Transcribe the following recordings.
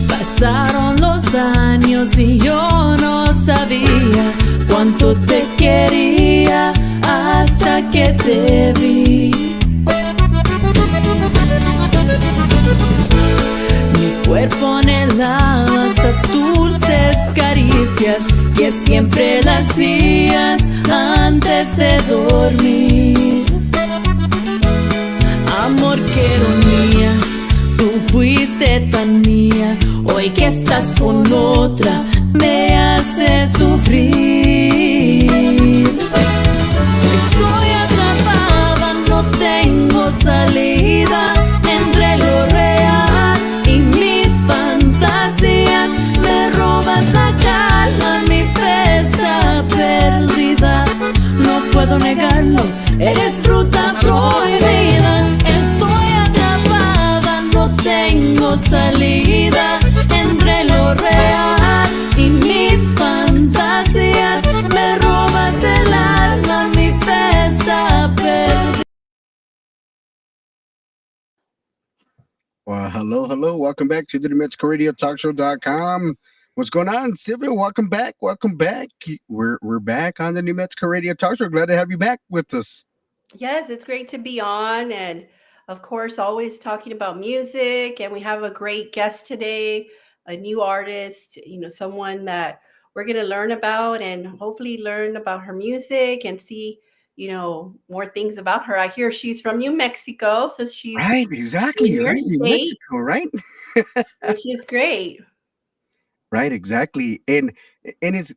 Pasaron los años y yo no sabía cuánto te quería hasta que te vi. Mi cuerpo anhelaba esas dulces caricias que siempre las hacías antes de dormir. Amor que ironía, tú fuiste tan mía. Hoy que estás con otra me hace sufrir. Estoy atrapada, no tengo salida entre lo real y mis fantasías. Me robas la calma, mi fe está perdida. No puedo negarlo, eres fruta prohibida. Estoy atrapada, no tengo salida entre lo real y mis fantasías. Me robas el alma, mi fe está perdida. Well, hello. Welcome back to the New Mexico Radio Talk Show.com. What's going on, Sylvia? Welcome back. We're back on the New Mexico Radio Talk Show. Glad to have you back with us. Yes, it's great to be on, and of course, always talking about music. And we have a great guest today, a new artist, someone that we're going to learn about and hopefully learn about her music and see, more things about her. I hear she's from New Mexico, so she's Right, exactly. in your Right, New state, Mexico, right? which is great. Right, exactly. And it's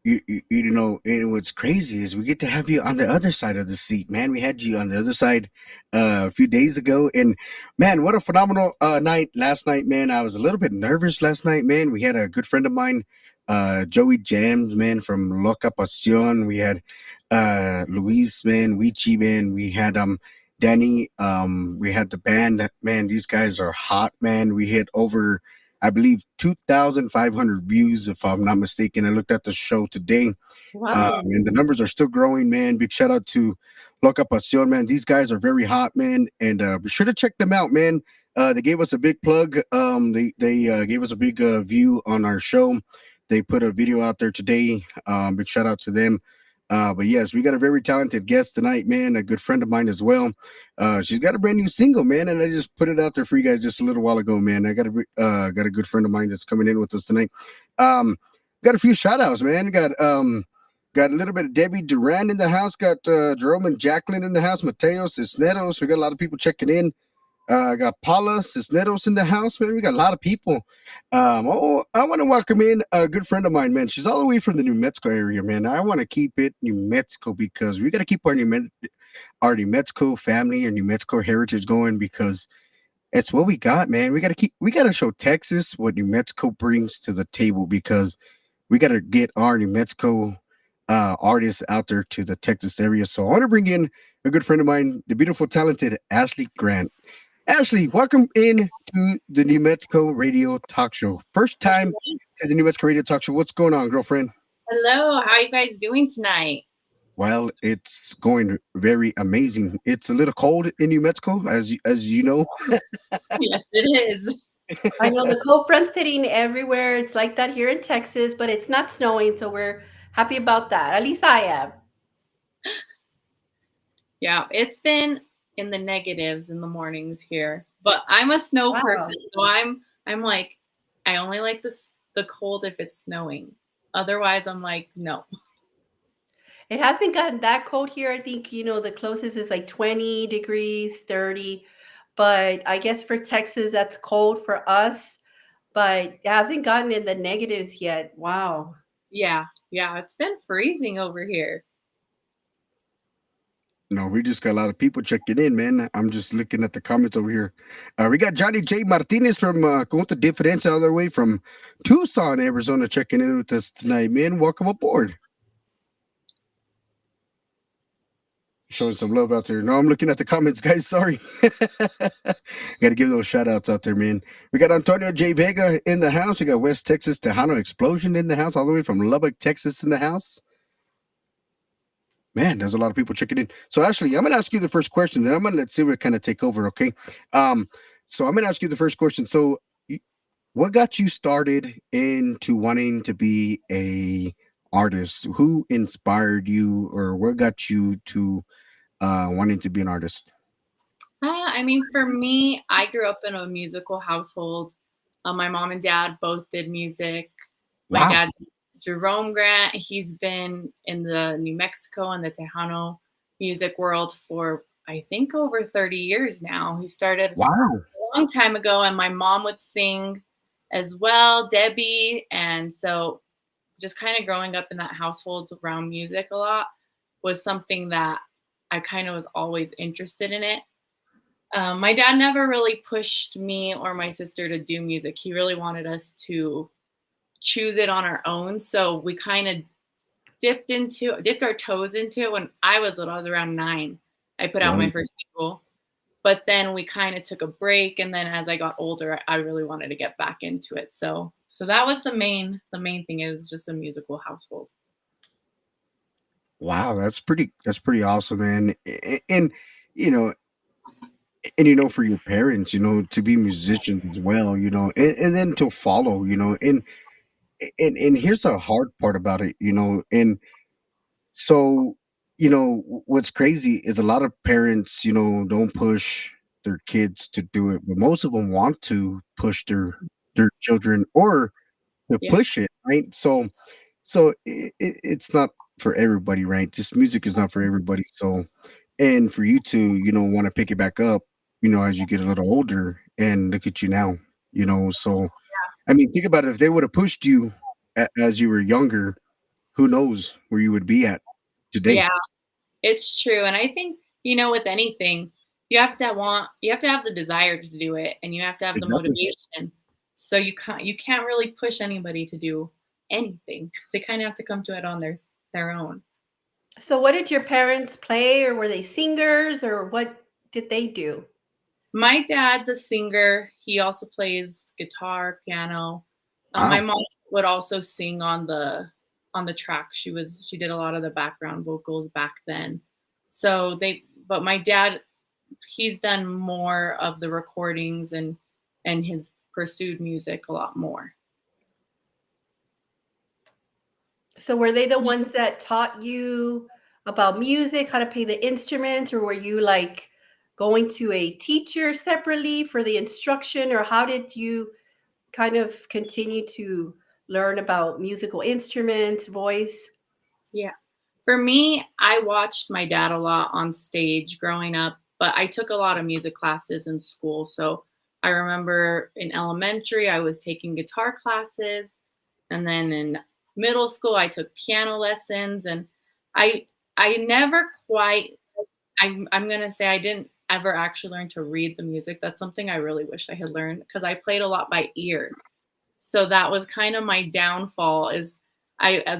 and what's crazy is we get to have you on the other side of the seat, man. We had you on the other side a few days ago, and man, what a phenomenal night last night, man. I was a little bit nervous last night, man. We had a good friend of mine, Joey Jams, man, from Loca Pasión. We had Luis, man, Wichi, man. We had Danny, we had the band, man. These guys are hot, man. We hit over, I believe, 2,500 views, if I'm not mistaken. I looked at the show today, Wow. and the numbers are still growing, man. Big shout out to Loca Pasión, man. These guys are very hot, man, and be sure to check them out, man. They gave us a big plug. They gave us a big view on our show. They put a video out there today. Big shout out to them. But yes, we got a very talented guest tonight, man. A good friend of mine as well. She's got a brand new single, man, and I just put it out there for you guys just a little while ago, man. I got a good friend of mine that's coming in with us tonight. Got a few shout outs, man. Got a little bit of Debbie Duran in the house. Got Jerome and Jacqueline in the house. Mateo Cisneros. We got a lot of people checking in. Got Paula Cisneros in the house, man. We got a lot of people. I want to welcome in a good friend of mine, man. She's all the way from the New Mexico area, man. I want to keep it New Mexico because we got to keep our New Mexico family and New Mexico heritage going because it's what we got, man. We got to show Texas what New Mexico brings to the table because we got to get our New Mexico artists out there to the Texas area. So I want to bring in a good friend of mine, the beautiful, talented Ashley Grant. Ashley, welcome in to the New Mexico Radio Talk Show. First time to the New Mexico Radio Talk Show. What's going on, girlfriend? Hello, how are you guys doing tonight? Well, it's going very amazing. It's a little cold in New Mexico, as you know. Yes, it is. I know the cold front's hitting everywhere. It's like that here in Texas, but it's not snowing, so we're happy about that. At least I am. Yeah, it's been in the negatives in the mornings here. But I'm a snow person, so I'm like I only like the cold if it's snowing. Otherwise, I'm like, no. It hasn't gotten that cold here. I think, the closest is like 20 degrees, 30. But I guess for Texas, that's cold for us. But it hasn't gotten in the negatives yet. Wow. Yeah, it's been freezing over here. No, we just got a lot of people checking in, man. I'm just looking at the comments over here. We got Johnny J. Martinez from Conta Diferencia all the way from Tucson, Arizona, checking in with us tonight, man. Welcome aboard. Showing some love out there. No, I'm looking at the comments, guys. Sorry. Got to give those shout outs out there, man. We got Antonio J. Vega in the house. We got West Texas Tejano Explosion in the house, all the way from Lubbock, Texas in the house. Man, there's a lot of people checking in. So, Ashley, I'm going to ask you the first question, then I'm going to let Silvia kind of take over, okay? So, I'm going to ask you the first question. So, what got you started into wanting to be a artist? Who inspired you, or what got you to wanting to be an artist? I mean, for me, I grew up in a musical household. My mom and dad both did music. My Wow. dad's Jerome Grant. He's been in the New Mexico and the Tejano music world for, I think, over 30 years now. He started Wow. a long time ago, and my mom would sing as well, Debbie. And so just kind of growing up in that household around music a lot was something that I kind of was always interested in it. My dad never really pushed me or my sister to do music. He really wanted us to choose it on our own. So we kind of dipped our toes into it when I was little. I was around 9. I put out my first single, but then we kind of took a break. And then as I got older, I really wanted to get back into it. So that was the main thing, is just a musical household. Wow, that's pretty awesome, man. And for your parents, to be musicians as well, and then to follow, and here's the hard part about it, and so, what's crazy is a lot of parents, don't push their kids to do it, but most of them want to push their children or to Yeah. push it, right? So it's not for everybody, right? Just music is not for everybody. So, and for you to, want to pick it back up, as you get a little older, and look at you now, so I mean, think about it. If they would have pushed you as you were younger, who knows where you would be at today? Yeah, it's true. And I think, with anything, you have to have the desire to do it, and you have to have the Exactly. motivation. So you can't really push anybody to do anything. They kind of have to come to it on their own. So, what did your parents play, or were they singers, or what did they do? My dad's a singer. He also plays guitar, piano. My Wow. mom would also sing on the track. She did a lot of the background vocals back then. But my dad, he's done more of the recordings and has pursued music a lot more. So, were they the ones that taught you about music, how to play the instruments, or were you like going to a teacher separately for the instruction, or how did you kind of continue to learn about musical instruments, voice? Yeah. For me, I watched my dad a lot on stage growing up, but I took a lot of music classes in school. So I remember in elementary, I was taking guitar classes. And then in middle school, I took piano lessons. And I never quite, I'm going to say I didn't ever actually learn to read the music. That's something I really wish I had learned, because I played a lot by ear. So that was kind of my downfall. As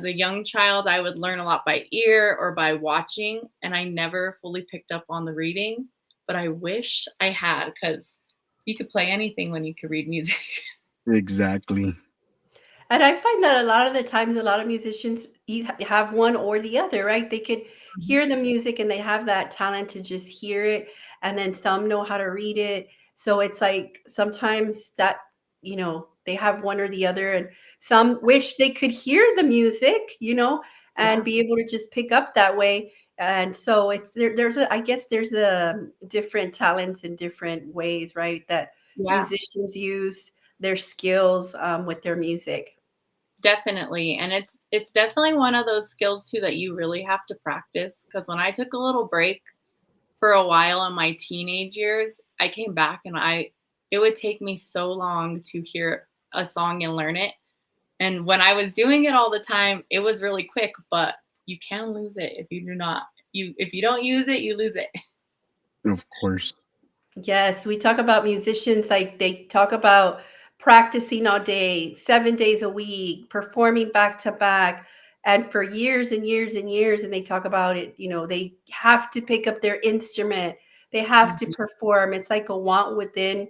a young child, I would learn a lot by ear or by watching, and I never fully picked up on the reading. but I wish I had, because you could play anything when you could read music. Exactly. And I find that a lot of the times, a lot of musicians have one or the other, right? They could Mhm. hear the music and they have that talent to just hear it, and then some know how to read it. So it's like sometimes that, they have one or the other, and some wish they could hear the music, Yeah. and be able to just pick up that way. And so I guess there's a different talents in different ways, right? That Yeah. musicians use their skills with their music. Definitely, and it's definitely one of those skills too that you really have to practice. Because when I took a little break for a while in my teenage years, I came back and I it would take me so long to hear a song and learn it, and when I was doing it all the time, it was really quick, but you can lose it if you do not if you don't use it, you lose it. Of course. Yes, we talk about musicians like they talk about practicing all day, 7 days a week, performing back to back, and for years and years and years. And they talk about it, they have to pick up their instrument, they have to Mhm. perform. It's like a want within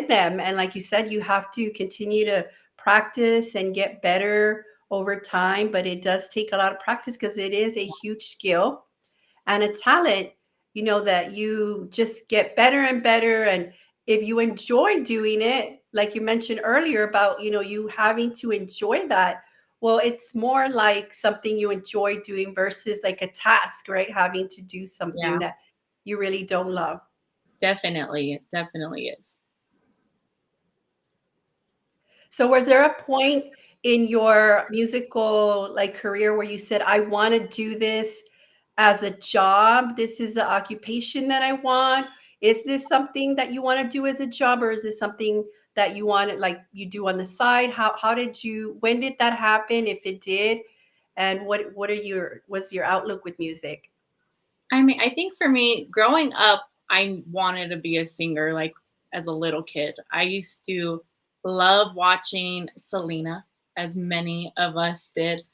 them. And like you said, you have to continue to practice and get better over time. But it does take a lot of practice because it is a huge skill and a talent, that you just get better and better. And if you enjoy doing it, like you mentioned earlier about, you having to enjoy that, well, it's more like something you enjoy doing versus like a task, right? Having to do something Yeah, that you really don't love. definitely, it definitely is. So was there a point in your musical like career where you said, I want to do this as a job? This is the occupation that I want. Is this something that you want to do as a job, or is this something that you want to like you do on the side? How did you when did that happen, if it did? And what are your was your outlook with music? I mean, I think for me, growing up, I wanted to be a singer, like, as a little kid. I used to love watching Selena, as many of us did,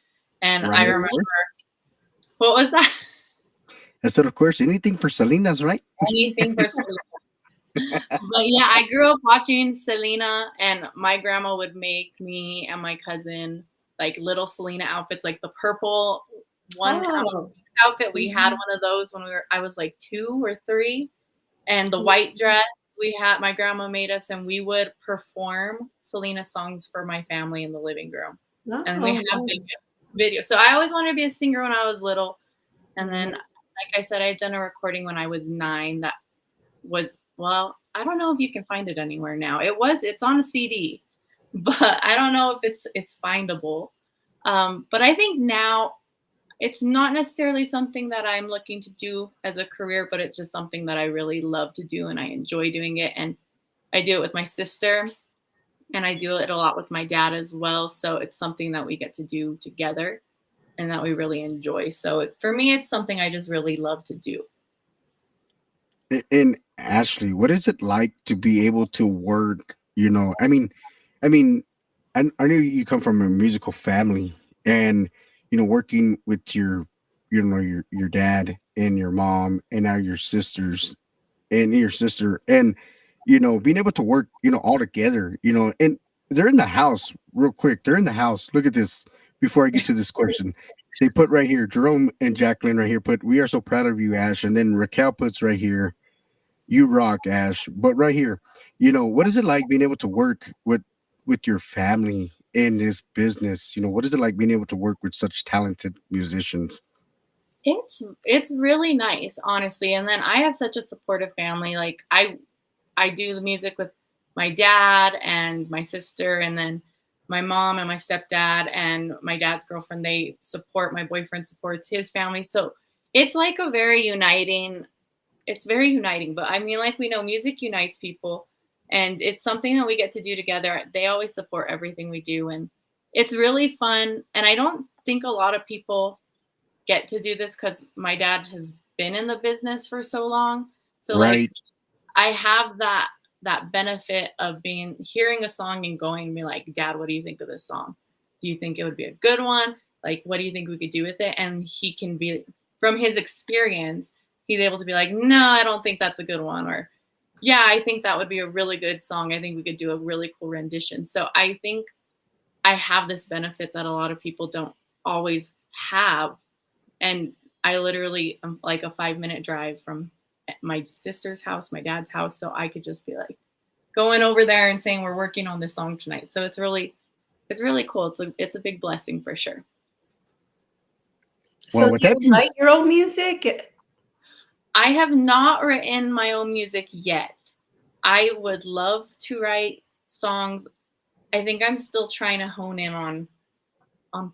and I Right, of remember course. what was that? I said, of course, anything for Salinas, right? Anything for Selena. But yeah, I grew up watching Selena, and my grandma would make me and my cousin, like, little Selena outfits, like the purple one Oh. outfit. We had Mhm. one of those when I was, like, 2 or 3. And the white Mhm. dress we had my grandma made us, and we would perform Selena songs for my family in the living room, and we Oh, have nice. video. So I always wanted to be a singer when I was little, and then, Mhm. like I said, I'd done a recording when I was 9 that was well, I don't know if you can find it anywhere now. It's on a CD, but I don't know if it's findable. But I think now it's not necessarily something that I'm looking to do as a career, but it's just something that I really love to do and I enjoy doing it. And I do it with my sister and I do it a lot with my dad as well. So it's something that we get to do together and that we really enjoy. So for me, it's something I just really love to do. And Ashley, what is it like to be able to work? I mean, I know you come from a musical family, and working with your dad and your mom, and now your sisters and your sister, and being able to work, all together, and they're in the house real quick. They're in the house. Look at this. Before I get to this question, they put right here, Jerome and Jacqueline right here. Put, we are so proud of you, Ash, and then Raquel puts right here, you rock, Ash. But right here, what is it like being able to work with your family in this business? What is it like being able to work with such talented musicians? It's really nice, honestly. And then I have such a supportive family. Like I do the music with my dad and my sister, and then my mom and my stepdad and my dad's girlfriend. They support my boyfriend supports his family, so it's like a very uniting. It's very uniting. But I mean, like we know, music unites people, and it's something that we get to do together. They always support everything we do, and it's really fun. And I don't think a lot of people get to do this because my dad has been in the business for so long. So like Right. I have that benefit of being hearing a song and going and be like, Dad, what do you think of this song? Do you think it would be a good one? Like, what do you think we could do with it? And he can be from his experience, he's able to be like, no, I don't think that's a good one. Or, yeah, I think that would be a really good song. I think we could do a really cool rendition. So I think I have this benefit that a lot of people don't always have. And I literally am like a 5-minute drive from my sister's house, my dad's house. So I could just be like going over there and saying, we're working on this song tonight. So it's really cool. It's a big blessing for sure. Well, So with do that you being write your own music? I have not written my own music yet. I would love to write songs. I think I'm still trying to hone in on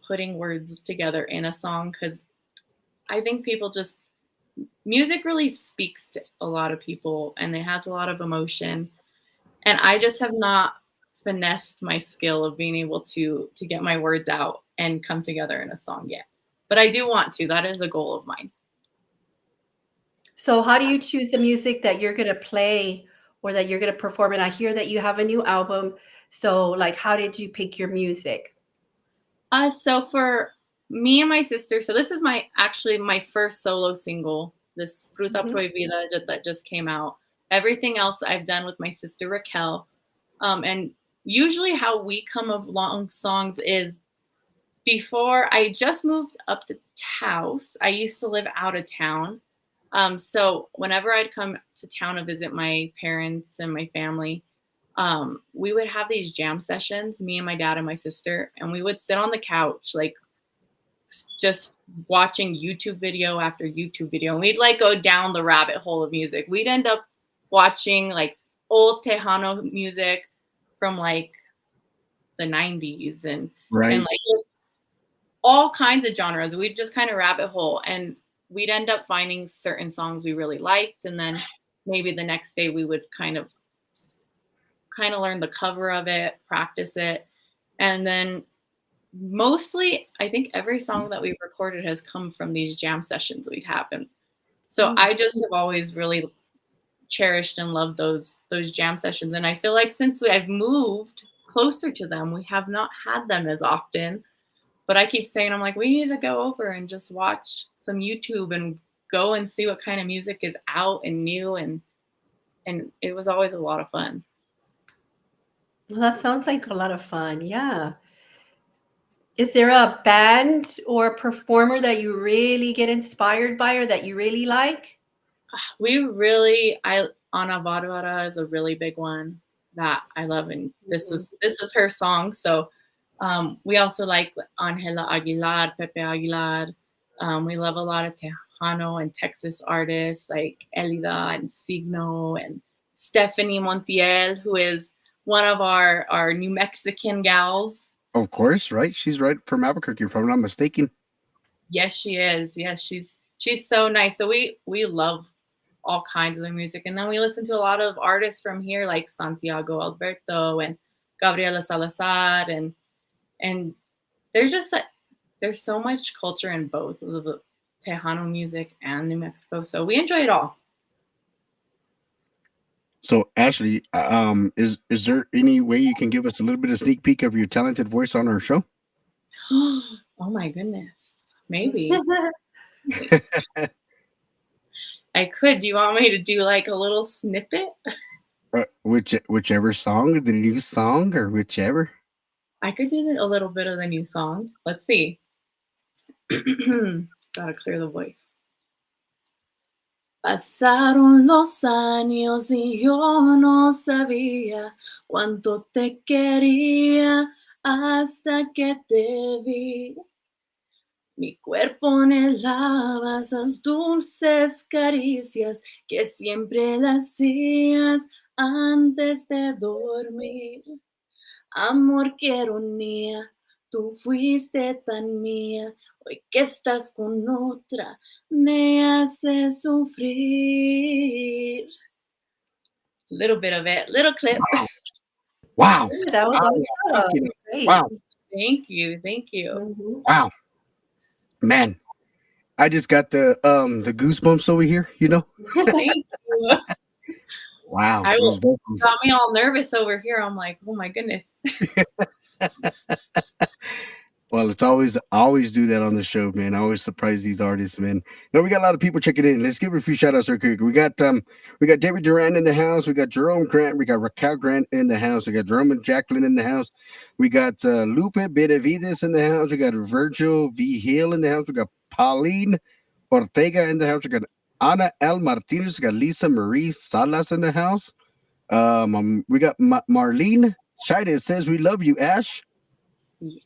putting words together in a song, because I think music really speaks to a lot of people and it has a lot of emotion. And I just have not finessed my skill of being able to get my words out and come together in a song yet. But I do want to. That is a goal of mine. So how do you choose the music that you're going to play or that you're going to perform? And I hear that you have a new album. So like, how did you pick your music? So for me and my sister, so this is my first solo single, this Fruta Prohibida that just came out. Everything else I've done with my sister Raquel. And usually how we come along songs is, before I just moved up to Taos, I used to live out of town. So whenever I'd come to town to visit my parents and my family, we would have these jam sessions, me and my dad and my sister, and we would sit on the couch, like just watching YouTube video after YouTube video. And we'd like go down the rabbit hole of music. We'd end up watching like old Tejano music from like the 90s and like just all kinds of genres. We'd just kind of rabbit hole, and we'd end up finding certain songs we really liked. And then maybe the next day we would kind of learn the cover of it, practice it. And then mostly, I think every song that we've recorded has come from these jam sessions we'd have. And so I just have always really cherished and loved those jam sessions. And I feel like since I've moved closer to them, we have not had them as often. But I keep saying, I'm like, we need to go over and just watch some YouTube and go and see what kind of music is out and new. And it was always a lot of fun. Well, that sounds like a lot of fun. Yeah. Is there a band or a performer that you really get inspired by or that you really like? Ana Barbara is a really big one that I love. And this is her song. So we also like Angela Aguilar, Pepe Aguilar. We love a lot of Tejano and Texas artists like Elida and Signo and Stephanie Montiel, who is one of our New Mexican gals. Of course, right? She's right from Albuquerque, if I'm not mistaken. Yes, she is. Yes, she's so nice. So we love all kinds of the music. And then we listen to a lot of artists from here like Santiago Alberto and Gabriela Salazar. And there's so much culture in both of the Tejano music and New Mexico. So we enjoy it all. So Ashley, is there any way you can give us a little bit of sneak peek of your talented voice on our show? Oh my goodness. Maybe. I could. Do you want me to do like a little snippet? Whichever song, the new song or whichever. I could do a little bit of the new song. Let's see. Gotta clear the voice. Pasaron los años y yo no sabía cuánto te quería hasta que te vi. Mi cuerpo anhelaba esas dulces caricias que siempre las hacías antes de dormir. Amor, qué ironía, tú fuiste tan mía, hoy que estás con otra, me hace sufrir. Little bit of it, little clip. Wow. That was awesome. Great. Wow. Thank you. Mm-hmm. Wow. Man, I just got the goosebumps over here, you know? Thank you. Wow. Got me all nervous over here. I'm like, oh my goodness. Well, it's always do that on the show, man. I always surprise these artists, man. No, we got a lot of people checking in. Let's give a few shout outs real quick. We got David Duran in the house. We got Jerome Grant. We got Raquel Grant in the house. We got Jerome and Jacqueline in the house. We got Lupe Benavides in the house. We got Virgil V. Hill in the house. We got Pauline Ortega in the house. We got Ana L. Martinez. We got Lisa Marie Salas in the house. We got Marlene Scheide says we love you, Ash. Yeah.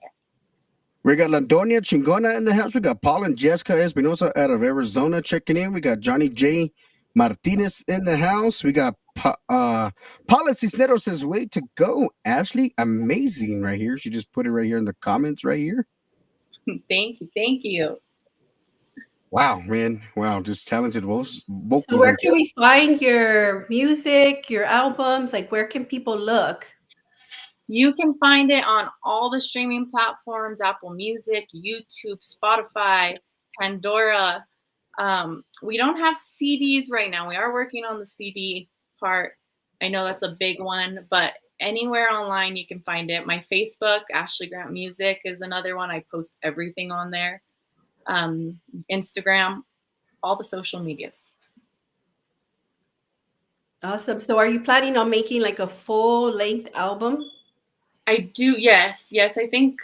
We got Landonia Chingona in the house. We got Paul and Jessica Espinosa out of Arizona checking in. We got Johnny J. Martinez in the house. We got Paula Cisneros says, way to go, Ashley. Amazing right here. She just put it right here in the comments right here. Thank you. Thank you. Wow, man. Wow, just talented vocals. So where can we find your music, your albums? Like, where can people look? You can find it on all the streaming platforms, Apple Music, YouTube, Spotify, Pandora. We don't have CDs right now. We are working on the CD part. I know that's a big one, but anywhere online you can find it. My Facebook, Ashley Grant Music, is another one. I post everything on there. Instagram, all the social medias. Awesome. So are you planning on making like a full-length album? I do, yes. I think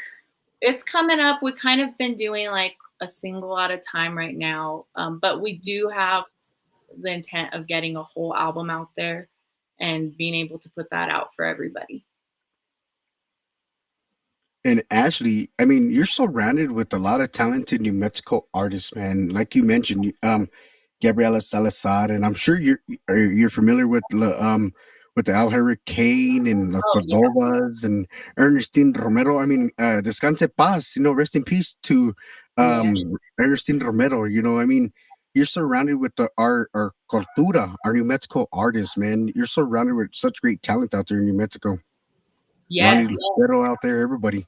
it's coming up. We've kind of been doing like a single at a time right now, but we do have the intent of getting a whole album out there and being able to put that out for everybody. And Ashley, I mean, you're surrounded with a lot of talented New Mexico artists, man. Like you mentioned, Gabriela Salazar, and I'm sure you're familiar with the Al Hurricane and the Cordovas and Ernestine Romero. I mean, Descanse Paz, rest in peace to Ernestine Romero. I mean, you're surrounded with our cultura, our New Mexico artists, man. You're surrounded with such great talent out there in New Mexico. Yes. Lucero out there, everybody.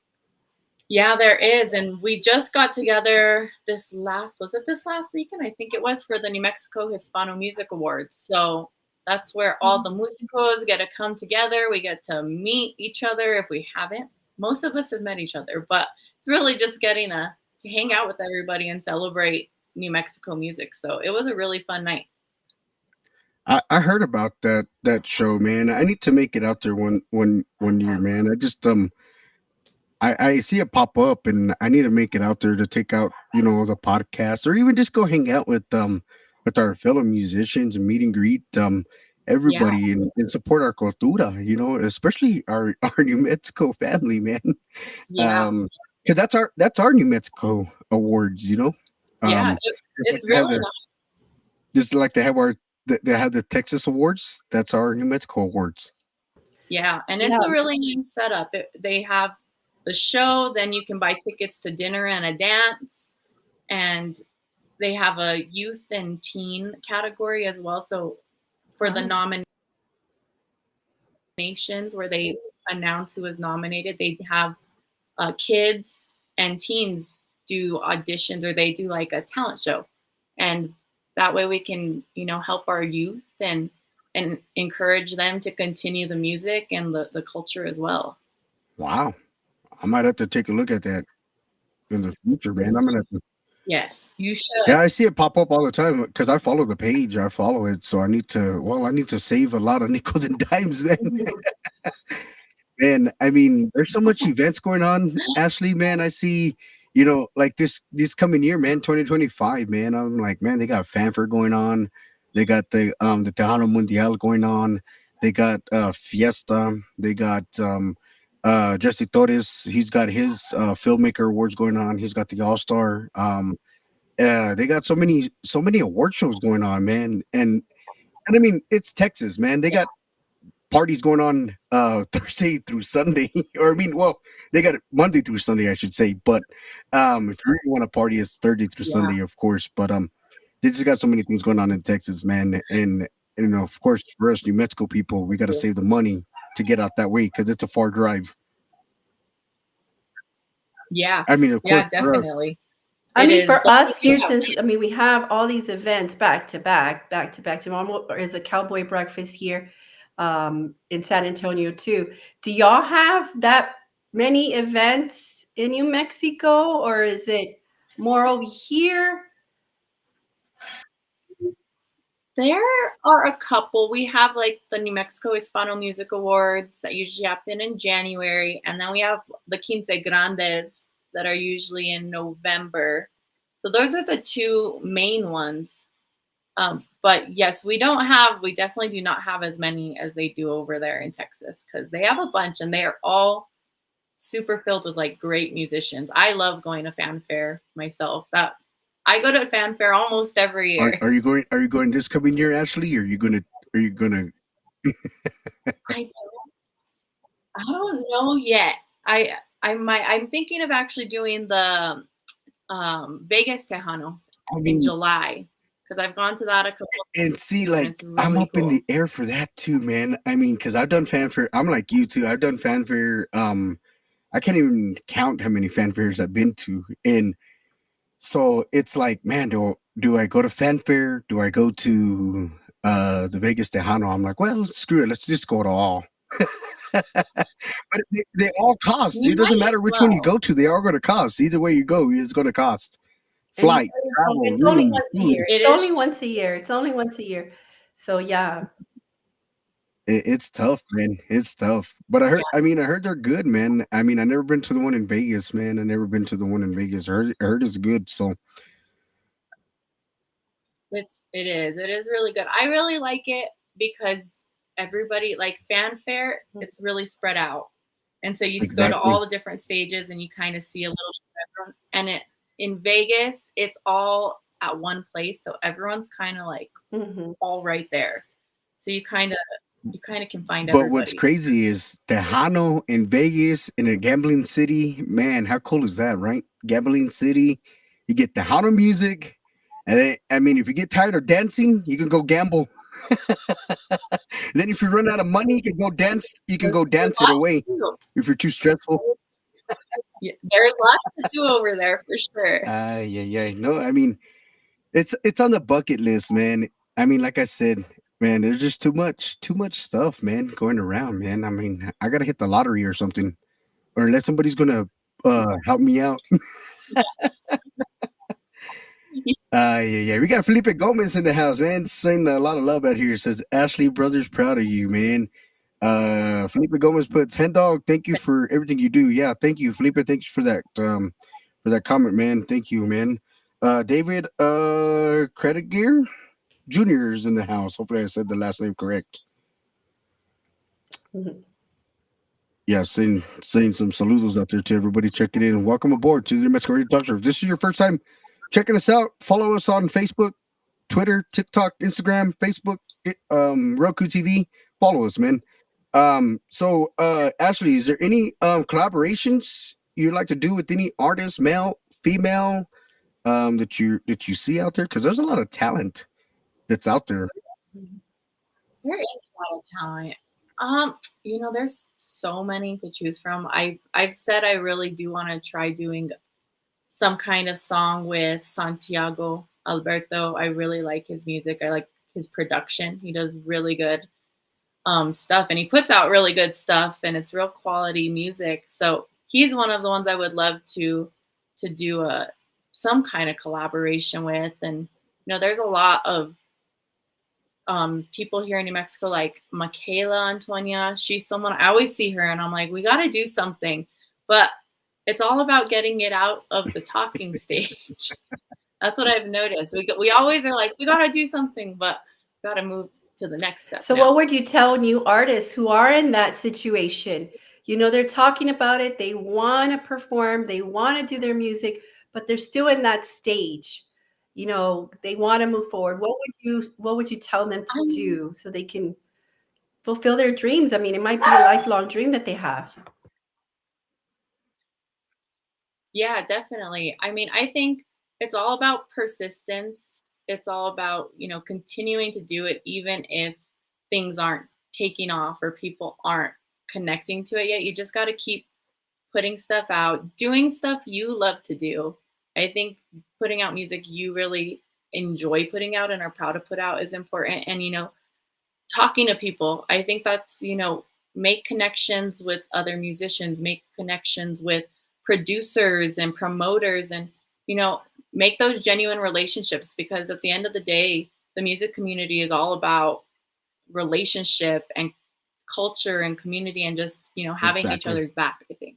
Yeah, there is. And we just got together this last weekend? I think it was, for the New Mexico Hispano Music Awards. So that's where all the musicos get to come together. We get to meet each other if we haven't. Most of us have met each other, but it's really just getting to hang out with everybody and celebrate New Mexico music. So it was a really fun night. I heard about that show, man. I need to make it out there one year, man. I just I see it pop up, and I need to make it out there to take out the podcast, or even just go hang out with our fellow musicians and meet and greet everybody and support our cultura, especially our New Mexico family, man. Yeah. Because that's our New Mexico awards, Yeah, it's really nice. Just like they have the Texas awards. That's our New Mexico awards. Yeah, and it's a really nice setup. They have the show, then you can buy tickets to dinner and a dance, and they have a youth and teen category as well. So for the nominations, where they announce who is nominated, they have kids and teens do auditions, or they do like a talent show, and that way we can help our youth and encourage them to continue the music and the culture as well. Wow, I might have to take a look at that in the future, man. I'm gonna have to. Yes, you should. Yeah, I see it pop up all the time because I follow the page. I follow it, so I need to save a lot of nickels and dimes, man. And I mean, there's so much events going on, Ashley, man. I see, like this coming year, man, 2025, man. I'm like, man, they got fanfare going on. They got the Tejano Mundial going on. They got Fiesta. They got Jesse Torres. He's got his filmmaker awards going on. He's got the All-Star. They got so many award shows going on, man. And I mean, it's Texas, man. They got parties going on Thursday through Sunday, or they got it Monday through Sunday, I should say. But if you really want to party, it's Thursday through Sunday, of course. But they just got so many things going on in Texas, man. And of course, for us New Mexico people, we got to save the money to get out that way because it's a far drive. Yeah, I mean, of course, definitely. For us here, since we have all these events back to back. Tomorrow is a cowboy breakfast here in San Antonio too. Do y'all have that many events in New Mexico, or is it more over here? There are a couple. We have like the New Mexico Hispano Music Awards that usually happen in January, and then we have the Quince Grandes that are usually in November. So those are the two main ones. But yes, we definitely do not have as many as they do over there in Texas because they have a bunch and they are all super filled with like great musicians. I love going to fanfare myself. That I go to fanfare almost every year. Are you going? Are you going this coming year, Ashley? Or are you gonna? Are you gonna? I don't, I don't know yet. I'm thinking of actually doing the Vegas Tejano I in mean, July because I've gone to that a couple of and see, times and like it's I'm really up in the cool. air for that too, man. I mean, because I've done fanfare. I'm like you too. I've done fanfare. I can't even count how many fanfares I've been to, and so it's like, man, do I go to fanfare? Do I go to the Vegas Tejano? I'm like, well, screw it. Let's just go to all. But they all cost. You It doesn't might matter as which one you well. go to. They are going to cost. Either way you go, it's going to cost. And you Flight, said travel, it's only room, once a food. year. It It's is only once a year. It's only once a year. So yeah. It's tough, man. It's tough. But I mean, I heard they're good, man. I mean, I never been to the one in Vegas, man. I never been to the one in Vegas. I heard it's good. So it is really good. I really like it because everybody like fanfare, it's really spread out. And so you go to exactly. all the different stages and you kind of see a little bit of everyone. And it in Vegas, it's all at one place. So everyone's kind of like Mhm. all right there. So you kind of can find But what's everybody. crazy is Tejano in Vegas in a gambling city. Man, how cool is that, right? Gambling city. You get Tejano music. And then, I mean, if you get tired of dancing, you can go gamble. Then if you run out of money, you can go dance. You can There's go there's dance it lots away to do. if you're too stressful. Yeah, there's lots to do over there for sure. Yeah. No, I mean, it's on the bucket list, man. I mean, like I said, man, there's just too much stuff, man, going around, man. I mean, I gotta hit the lottery or something, or unless somebody's gonna help me out. Yeah. We got Felipe Gomez in the house, man. Sending a lot of love out here. Says Ashley Brothers, proud of you, man. Felipe Gomez puts Hen Dog, thank you for everything you do. Yeah, thank you, Felipe. Thanks for that comment, man. Thank you, man. David Credit Gear Jr. is in the house. Hopefully I said the last name correct. Mhm. Yeah, saying some saludos out there to everybody checking in. Welcome aboard to the New Mexico Radio Talk Show. If this is your first time checking us out, follow us on Facebook, Twitter, TikTok, Instagram, Facebook, Roku TV. Follow us, man. Ashley, is there any collaborations you'd like to do with any artist, male, female, that you see out there? Because there's a lot of talent that's out there. There is a lot of talent. There's so many to choose from. I've said I really do want to try doing some kind of song with Santiago Alberto. I really like his music. I like his production. He does really good stuff and he puts out really good stuff and it's real quality music. So he's one of the ones I would love to do some kind of collaboration with. And there's a lot of people here in New Mexico, like Michaela Antonia. She's someone I always see her and I'm like, we got to do something. But it's all about getting it out of the talking stage. That's what I've noticed. We always are like, we got to do something, but got to move to the next step So now. what would you tell new artists who are in that situation? They're talking about it, they want to perform, they want to do their music, but they're still in that stage. They want to move forward. What would you tell them to do so they can fulfill their dreams? I mean, it might be a lifelong dream that they have. Yeah, definitely. I mean, I think it's all about persistence. It's all about, continuing to do it even if things aren't taking off or people aren't connecting to it yet. You just got to keep putting stuff out, doing stuff you love to do. I think putting out music you really enjoy putting out and are proud to put out is important. And, talking to people, I think that's, make connections with other musicians, make connections with producers and promoters, and make those genuine relationships, because at the end of the day, the music community is all about relationship and culture and community, and just having each Exactly. other's back, I think.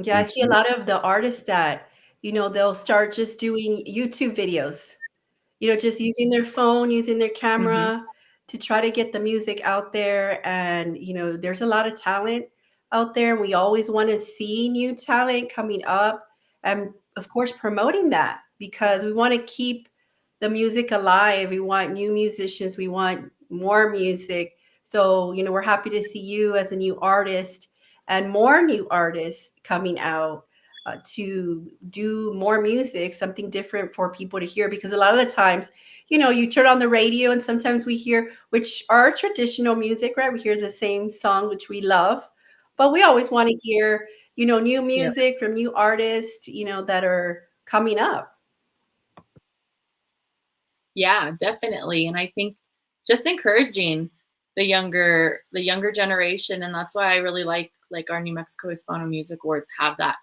Yeah, I see a Absolutely. lot of the artists that, they'll start just doing YouTube videos, just using their phone, using their Hmm. camera to try to get the music out there. And, there's a lot of talent out there. We always want to see new talent coming up and, of course, promoting that because we want to keep the music alive. We want new musicians, we want more music. So, we're happy to see you as a new artist and more new artists coming out to do more music, something different for people to hear. Because a lot of the times, you turn on the radio and sometimes we hear, which are traditional music, right? We hear the same song, which we love, but we always want to hear, new Yeah. music from new artists, that are coming up. Yeah, definitely. And I think just encouraging the younger generation, and that's why I really like our New Mexico Hispano Music Awards have that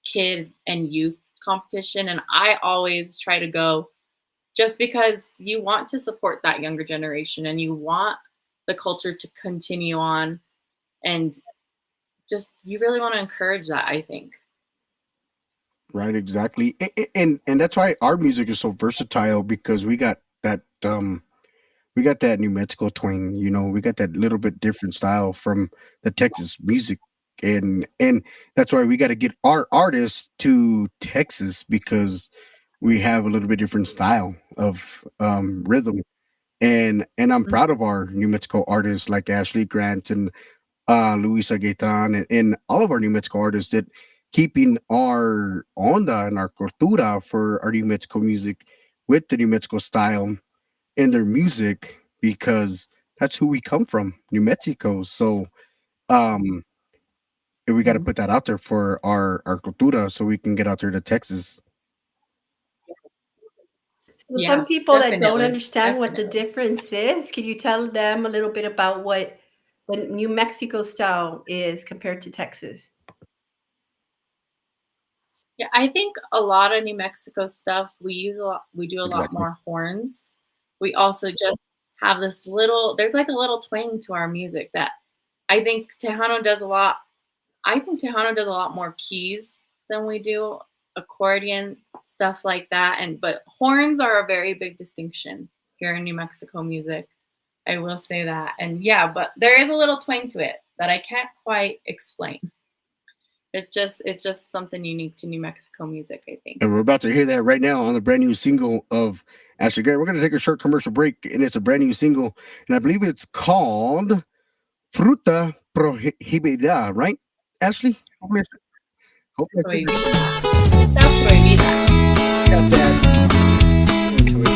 kid and youth competition, and I always try to go just because you want to support that younger generation and you want the culture to continue on, and just you really want to encourage that, I think. Right, exactly. And that's why our music is so versatile because we got that New Mexico twang, we got that little bit different style from the Texas music. And that's why we got to get our artists to Texas because we have a little bit different style of rhythm. And I'm Mhm. proud of our New Mexico artists like Ashley Grant and Luisa Gaitan and all of our New Mexico artists that keeping our onda and our cultura for our New Mexico music with the New Mexico style in their music because that's who we come from, New Mexico. So um we got to Mhm. put that out there for our cultura so we can get out there to Texas. So some Yeah, people that don't definitely. understand what the Definitely. difference is, can you tell them a little bit about what the New Mexico style is compared to Texas? Yeah, I think a lot of New Mexico stuff we do a lot Exactly. more horns. We also just have this little there's like a little twang to our music that I think Tejano does a lot. I think Tejano does a lot more keys than we do, accordion, stuff like that. And but horns are a very big distinction here in New Mexico music. I will say that. And yeah, but there is a little twang to it that I can't quite explain. It's just something unique to New Mexico music, I think. And we're about to hear that right now on the brand new single of Ashley Gray. We're going to take a short commercial break, and it's a brand new single, and I believe it's called Fruta Prohibida, right, Ashley? Hopefully I said that. Prohibida. Está prohibida. Got that. Into it.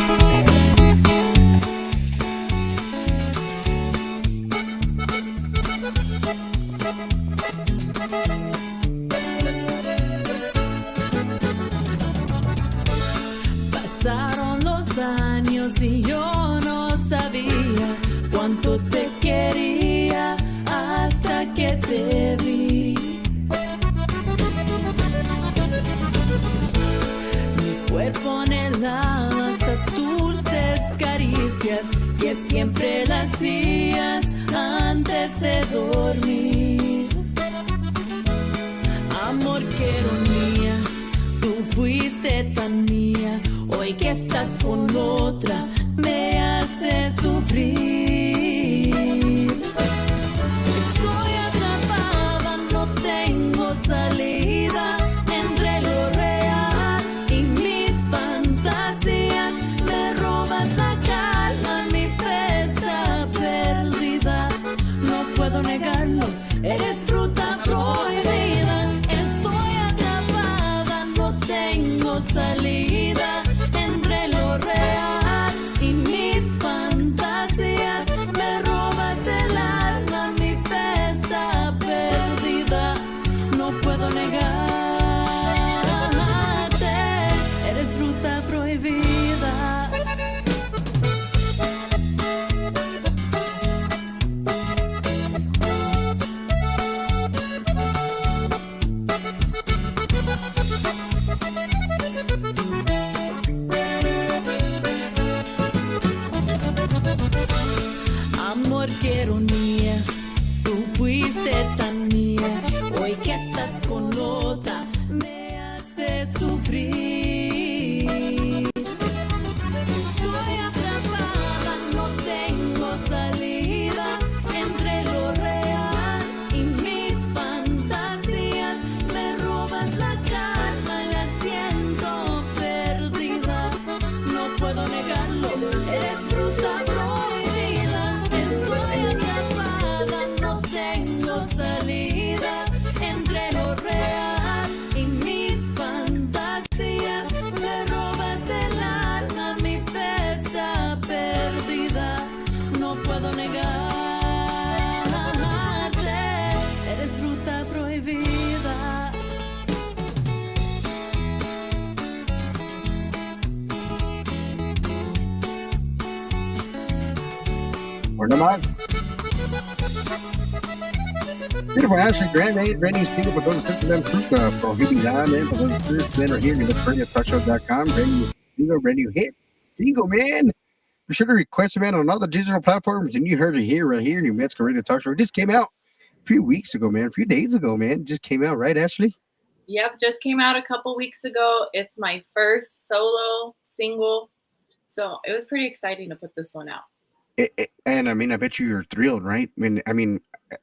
Pasaron los años y yo no sabía cuánto te quería hasta que te vi. Mi cuerpo anhelaba esas dulces caricias que siempre las hacías antes de dormir. Amor, qué ironía, tú fuiste tan mía. Hoy que estás con otra, me hace sufrir. Estoy atrapada, no tengo salida entre lo real y mis fantasías. Me robas la calma, mi fe está perdida. No puedo negarlo, eres fruta prohibida. Estoy atrapada, no tengo salida entre lo real y mis fantasías. mía, tú fuiste tan mía. Hoy que estás con otra, me haces sufrir. Estoy atrapada, no tengo salida entre lo real y mis fantasías. Me robas la calma, la siento perdida. No puedo negarlo, eres fruta prohibida. Estoy atrapada, no tengo salida entre lo real y mis fantasías. Me robas el alma, mi fe está perdida. No puedo negarte, eres fruta prohibida. Or nomás. Beautiful Ashley Grant, brand new single for those listening to them, Fruta Prohibida, man. For those listening are here, you look for talkshow.com. Brand new single, brand new hit single, man. Be sure to request it, man, on all the digital platforms. And you heard it here, right here, New Mexico Radio Talk Show. It just came out a few weeks ago, man. A few days ago, man. It just came out, right, Ashley? Yep, just came out a couple weeks ago. It's my first solo single. So it was pretty exciting to put this one out. And I mean, I bet you're thrilled, right? I mean,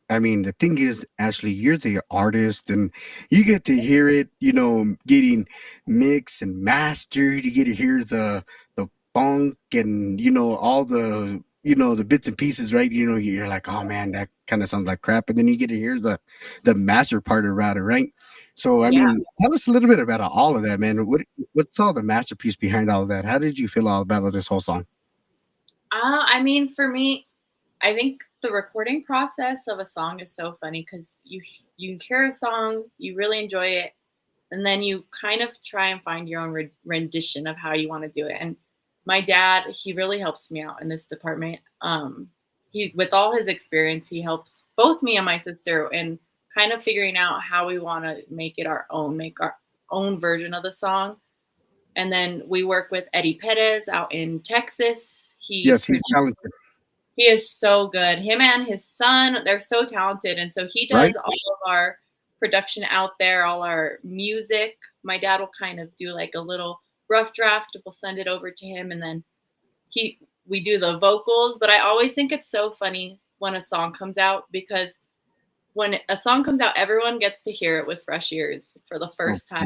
the thing is, Ashley, you're the artist, and you get to hear it, getting mixed and mastered. You get to hear the funk and all the the bits and pieces, right? You're like, oh man, that kind of sounds like crap, and then you get to hear the master part about it, right? So I mean, tell us a little bit about all of that, man. What's all the masterpiece behind all of that? How did you feel all about this whole song? I mean, for me, I think the recording process of a song is so funny because you hear a song, you really enjoy it, and then you kind of try and find your own rendition of how you want to do it. And my dad, he really helps me out in this department. He, with all his experience, he helps both me and my sister in kind of figuring out how we want to make our own version of the song. And then we work with Eddie Perez out in Texas. Yes, he's talented. He is so good. Him and his son, they're so talented. And so he does all of our production out there, all our music. My dad will kind of do like a little rough draft. We'll send it over to him. And then we do the vocals. But I always think it's so funny when a song comes out, because when a song comes out, everyone gets to hear it with fresh ears for the first time.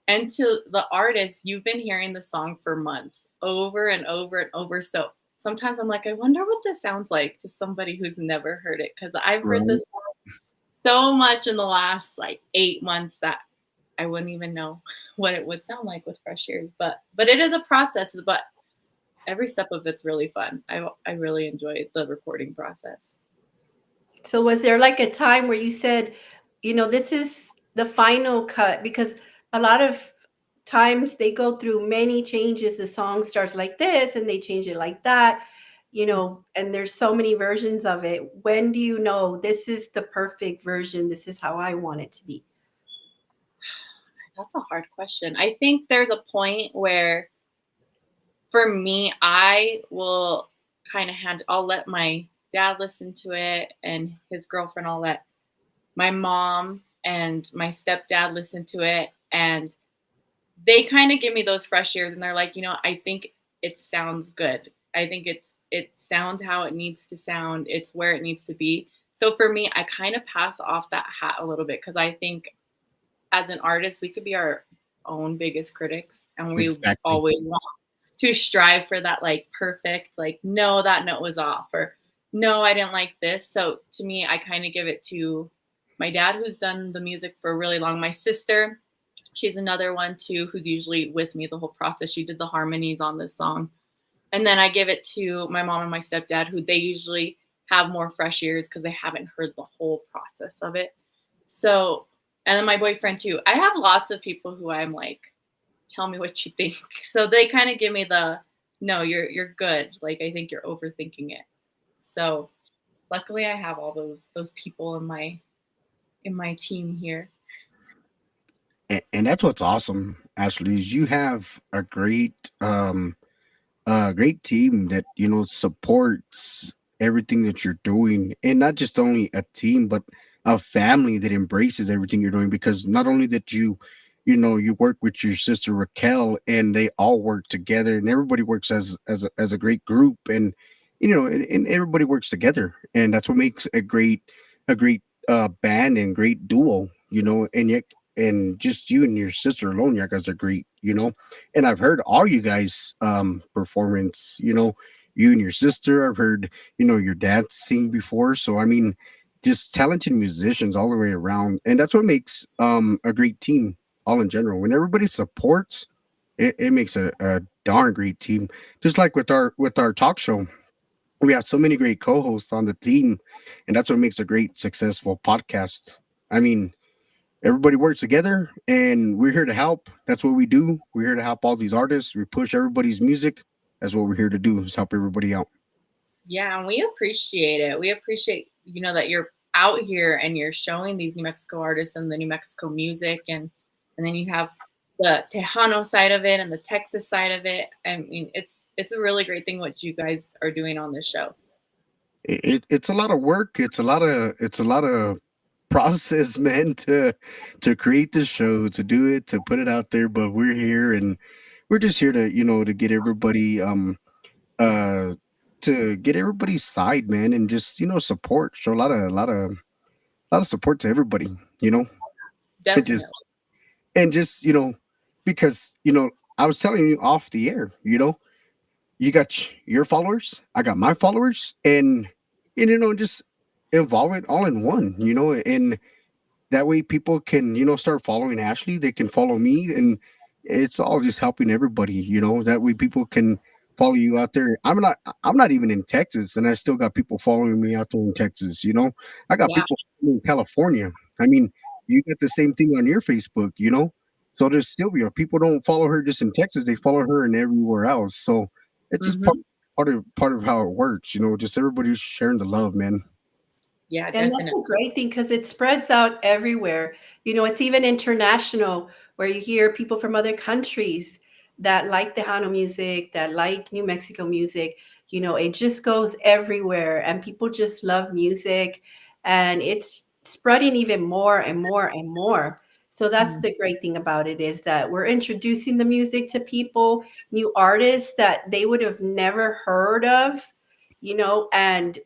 And to the artist, you've been hearing the song for months, over and over and over. So sometimes I'm like, I wonder what this sounds like to somebody who's never heard it. Because I've heard this song so much in the last 8 months that I wouldn't even know what it would sound like with fresh ears. But it is a process. But every step of it's really fun. I really enjoy the recording process. So was there like a time where you said, this is the final cut? Because a lot of times they go through many changes. The song starts like this and they change it like that, and there's so many versions of it. When do you know this is the perfect version? This is how I want it to be. That's a hard question. I think there's a point where, for me, I will kind of I'll let my dad listen to it and his girlfriend. I'll let my mom and my stepdad listen to it. And they kind of give me those fresh ears, and they're like, I think it sounds good. I think it sounds how it needs to sound. It's where it needs to be. So for me, I kind of pass off that hat a little bit, because I think as an artist, we could be our own biggest critics, and we always want to strive for that perfect, no, that note was off, or no, I didn't like this. So to me, I kind of give it to my dad, who's done the music for really long. My sister, she's another one too, who's usually with me the whole process. She did the harmonies on this song. And then I give it to my mom and my stepdad, who they usually have more fresh ears because they haven't heard the whole process of it. So, and then my boyfriend too. I have lots of people who I'm like, tell me what you think. So they kind of give me the, no, you're good. I think you're overthinking it. So luckily I have all those people in my team here. And that's what's awesome, Ashley, is you have a great team that supports everything that you're doing, and not just only a team, but a family that embraces everything you're doing. Because not only that you work with your sister Raquel, and they all work together, and everybody works as a great group, and and everybody works together, and that's what makes a great band and great duo. And yet, and just you and your sister alone, you guys are great. And I've heard all you guys performance. You and your sister. I've heard your dad sing before. So I mean, just talented musicians all the way around, and that's what makes a great team all in general. When everybody supports, it makes a darn great team. Just like with our talk show, we have so many great co-hosts on the team, and that's what makes a great successful podcast. I mean, everybody works together, and we're here to help. That's what we do. We're here to help all these artists. We push everybody's music. That's what we're here to do, is help everybody out. Yeah, and we appreciate it. We appreciate, that you're out here and you're showing these New Mexico artists and the New Mexico music, and then you have the Tejano side of it and the Texas side of it. I mean, it's a really great thing what you guys are doing on this show. It's a lot of work. It's a lot of process, man, to create this show, to do it, to put it out there. But we're here, and we're just here to get everybody uh to get everybody's side, man, and just support, show a lot of support to everybody, you know. It just Definitely. and just because I was telling you off the air, you got your followers, I got my followers, and just involve it all in one, and that way people can start following Ashley, they can follow me, and it's all just helping everybody, that way people can follow you out there. I'm not even in Texas, and I still got people following me out there in Texas. I got Yeah. people in California. I mean, you get the same thing on your Facebook, so there's Sylvia. People don't follow her just in Texas, they follow her and everywhere else. So it's just part Hmm. part of how it works, just everybody sharing the love, man. Yeah, And that's definitely. a great thing because it spreads out everywhere. It's even international where you hear people from other countries that like Tejano music, that like New Mexico music. It just goes everywhere and people just love music and it's spreading even more and more and more. So that's the great thing about it is that we're introducing the music to people, new artists that they would have never heard of, and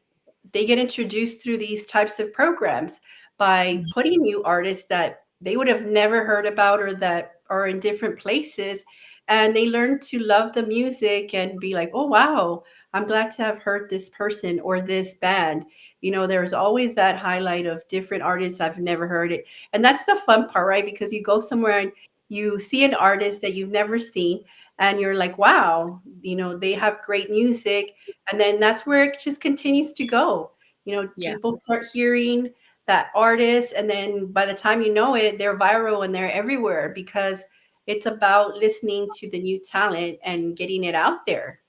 they get introduced through these types of programs by putting new artists that they would have never heard about or that are in different places and they learn to love the music and be like, oh wow, I'm glad to have heard this person or this band. There's always that highlight of different artists I've never heard it, and that's the fun part, right? Because you go somewhere and you see an artist that you've never seen and you're like, wow, they have great music, and then that's where it just continues to go. Yeah. People start hearing that artist, and then by the time you know it, they're viral and they're everywhere because it's about listening to the new talent and getting it out there.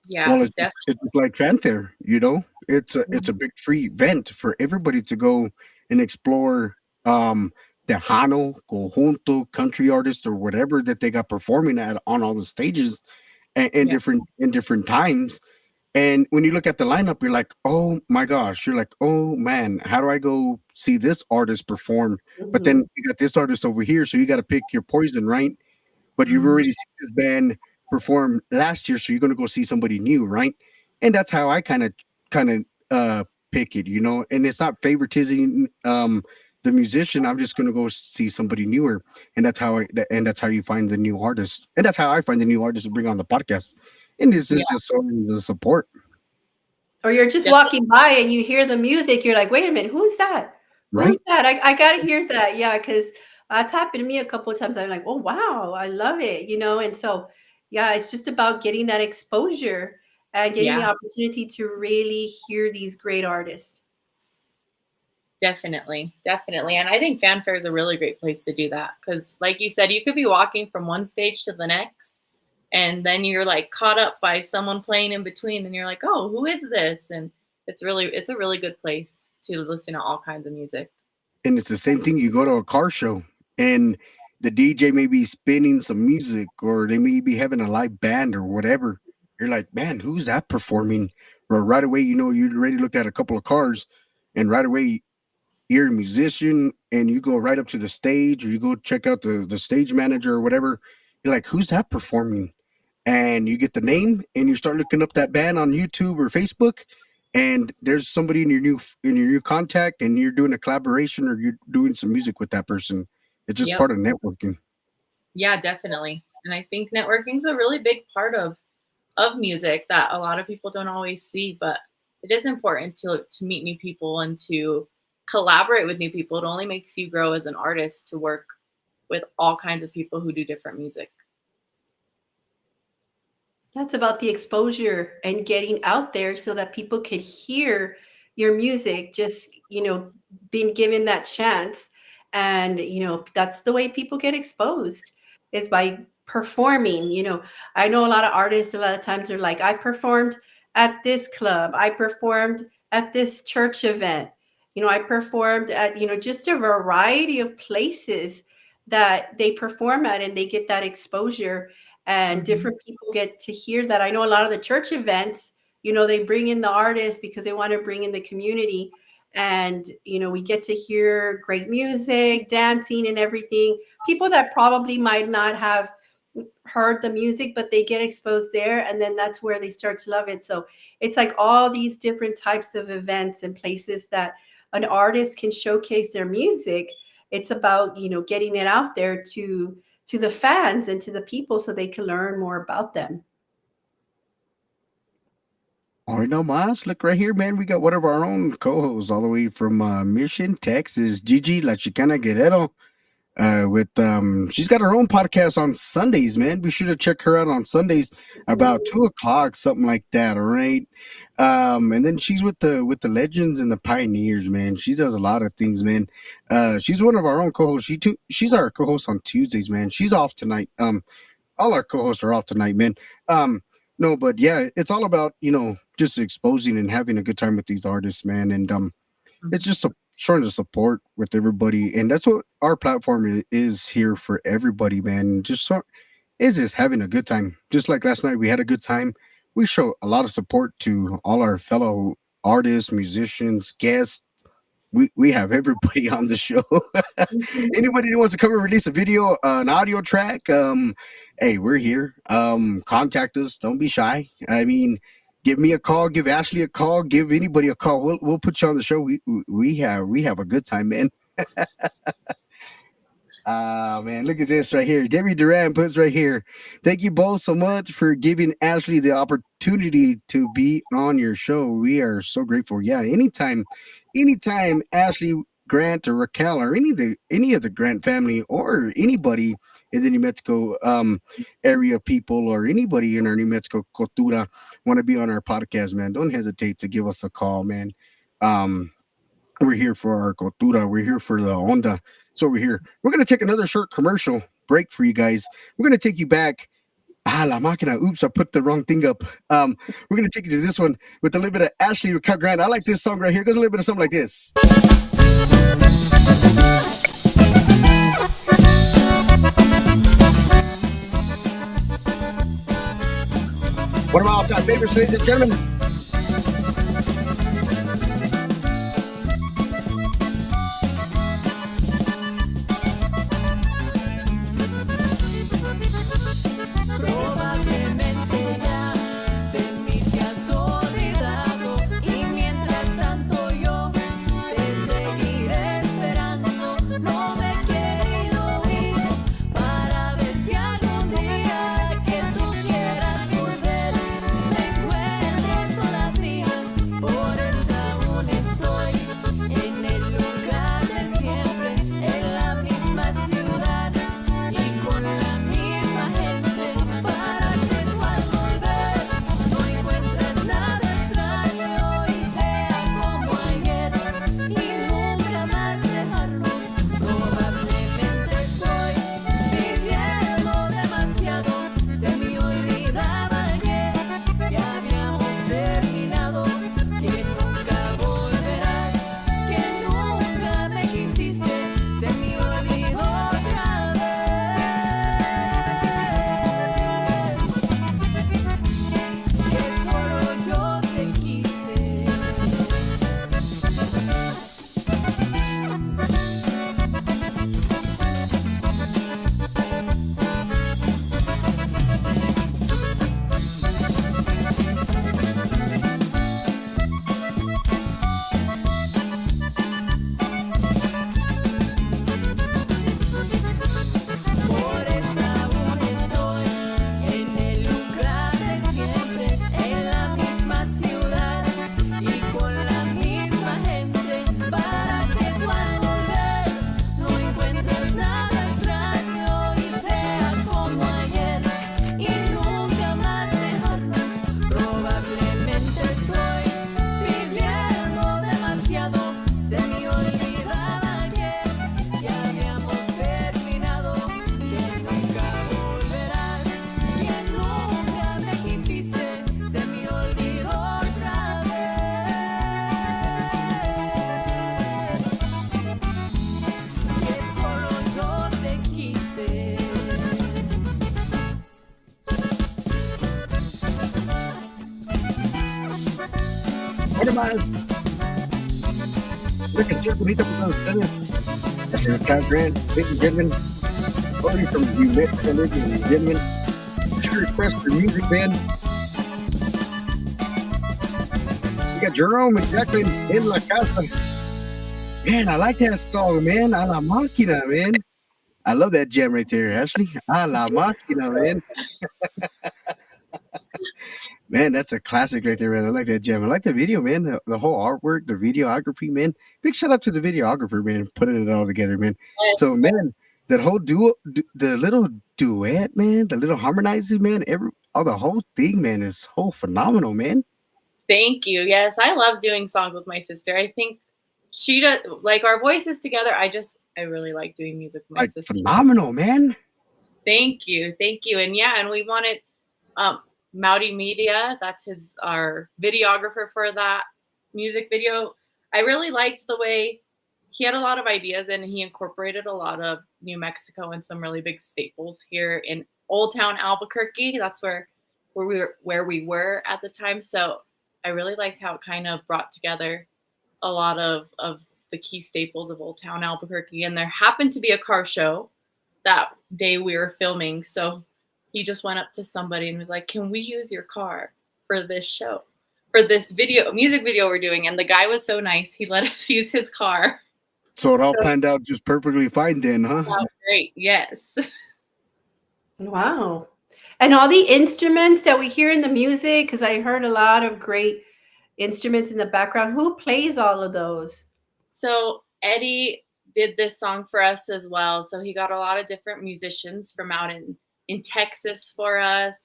Yeah, Well, it's like fanfare, it's a Mhm. big free event for everybody to go and explore Tejano, conjunto, country artists, or whatever that they got performing at on all the stages, and in yeah. different times. And when you look at the lineup, you're like, oh my gosh, you're like, oh man, how do I go see this artist perform? But then Mhm. you got this artist over here, so you got to pick your poison, right? But you've Mhm. already seen this band perform last year, so you're gonna go see somebody new, right? And that's how I kind of pick it, and it's not favoritism the musician. I'm just gonna go see somebody newer, and that's how you find the new artist, and that's how I find the new artist to bring on the podcast. And this is Yeah, just showing the support, Or you're just definitely. walking by and you hear the music, you're like, "Wait a minute, who's that? right? Who's that? I gotta hear that." Yeah, because it's happened to me a couple of times. I'm like, "Oh, wow, I love it," and so, yeah, it's just about getting that exposure and getting the Yeah, opportunity to really hear these great artists. definitely. Definitely. And I think fanfare is a really great place to do that because, like you said, you could be walking from one stage to the next, and then you're like caught up by someone playing in between, and you're like, oh, who is this? And it's a really good place to listen to all kinds of music. And it's the same thing. You go to a car show, and the DJ may be spinning some music, or they may be having a live band or whatever. You're like, man, who's that performing? or right away, you know, you already looked at a couple of cars, and right away you're a musician, and you go right up to the stage, or you go check out the stage manager or whatever. You're like, who's that performing? And you get the name, and you start looking up that band on YouTube or Facebook, and there's somebody in your new contact, and you're doing a collaboration, or you're doing some music with that person. It's just Yep. part of networking. Yeah, definitely. And I think networking is a really big part of music that a lot of people don't always see, but it is important to meet new people and to collaborate with new people. It only makes you grow as an artist to work with all kinds of people who do different music. That's about the exposure and getting out there so that people could hear your music, just, being given that chance. And, that's the way people get exposed, is by performing. I know a lot of artists, a lot of times they're like, I performed at this club, I performed at this church event, I performed at, just a variety of places that they perform at, and they get that exposure, and Mhm. different people get to hear that. I know a lot of the church events, they bring in the artists because they want to bring in the community. And, we get to hear great music, dancing and everything. People that probably might not have heard the music, but they get exposed there. And then that's where they start to love it. So it's like all these different types of events and places that an artist can showcase their music. It's about, getting it out there to the fans and to the people so they can learn more about them. All right, no mas. Look right here, man. We got one of our own co-hosts all the way from Mission, Texas, Gigi La Chicana Guerrero. With she's got her own podcast on Sundays, man. Be sure to check her out on Sundays about 2 o'clock, something like that. All right. And then she's with the legends and the pioneers, man. She does a lot of things, man. She's one of our own co-hosts. She's our co-host on Tuesdays, man. She's off tonight. All our co-hosts are off tonight, man. No, but yeah, it's all about, just exposing and having a good time with these artists, man. And it's just trying to support with everybody, and that's what our platform is here for everybody, man. Just having a good time. Just like last night, we had a good time. We show a lot of support to all our fellow artists, musicians, guests. We have everybody on the show. Anybody that wants to come and release a video, an audio track, hey, we're here. Contact us. Don't be shy. I mean, give me a call, give Ashley a call, give anybody a call. We'll put you on the show. We have a good time, man. Man, look at this right here. Debbie Duran puts right here. Thank you both so much for giving Ashley the opportunity to be on your show. We are so grateful. Yeah, anytime Ashley, Grant, or Raquel, or any of the Grant family, or anybody in the New Mexico area people, or anybody in our New Mexico cultura want to be on our podcast, man, don't hesitate to give us a call, man. We're here for our cultura. We're here for the onda. So we're here. We're going to take another short commercial break for you guys. We're going to take you back. La máquina. Oops, I put the wrong thing up. We're going to take you to this one with a little bit of Ashley Raquel Grant. I like this song right here. It goes a little bit of something like this. One of my all-time favorites, ladies and gentlemen. Probablemente ya de mí te has olvidado, y mientras tanto yo te seguiré esperando. No me he querido ir para ver si algún día que tú quieras volver me encuentres más. Una canción bonita para ustedes. Acá, Grant, ladies and gentlemen. Cody from New Mexico, ladies and gentlemen. What's your request for music, man? We got Jerome and Jacqueline in La Casa. Man, I like that song, man. A la Máquina, man. I love that jam right there, Ashley. A la Máquina, man. Man, that's a classic right there, man. I like that jam. I like the video, man. The whole artwork, the videography, man. Big shout out to the videographer, man, putting it all together, man. So, man, that whole the little duet, man, the little harmonizing, man, the whole thing, man, is whole phenomenal, man. Thank you. Yes, I love doing songs with my sister. I think she does, like, our voices together. I really like doing music with my Like, sister. phenomenal, man. Thank you. And yeah, and we wanted Mowdy Media, that's our videographer for that music video. I really liked the way he had a lot of ideas, and he incorporated a lot of New Mexico and some really big staples here in Old Town Albuquerque. That's where we were at the time. So I really liked how it kind of brought together a lot of the key staples of Old Town Albuquerque. And there happened to be a car show that day we were filming. So he just went up to somebody and was like, "Can we use your car for this show, for this music video we're doing?" And the guy was so nice. He let us use his car. So it all planned out just perfectly fine then, huh? Wow, great. Yes. Wow. And all the instruments that we hear in the music, because I heard a lot of great instruments in the background. Who plays all of those? So Eddie did this song for us as well. So he got a lot of different musicians from out in Texas for us.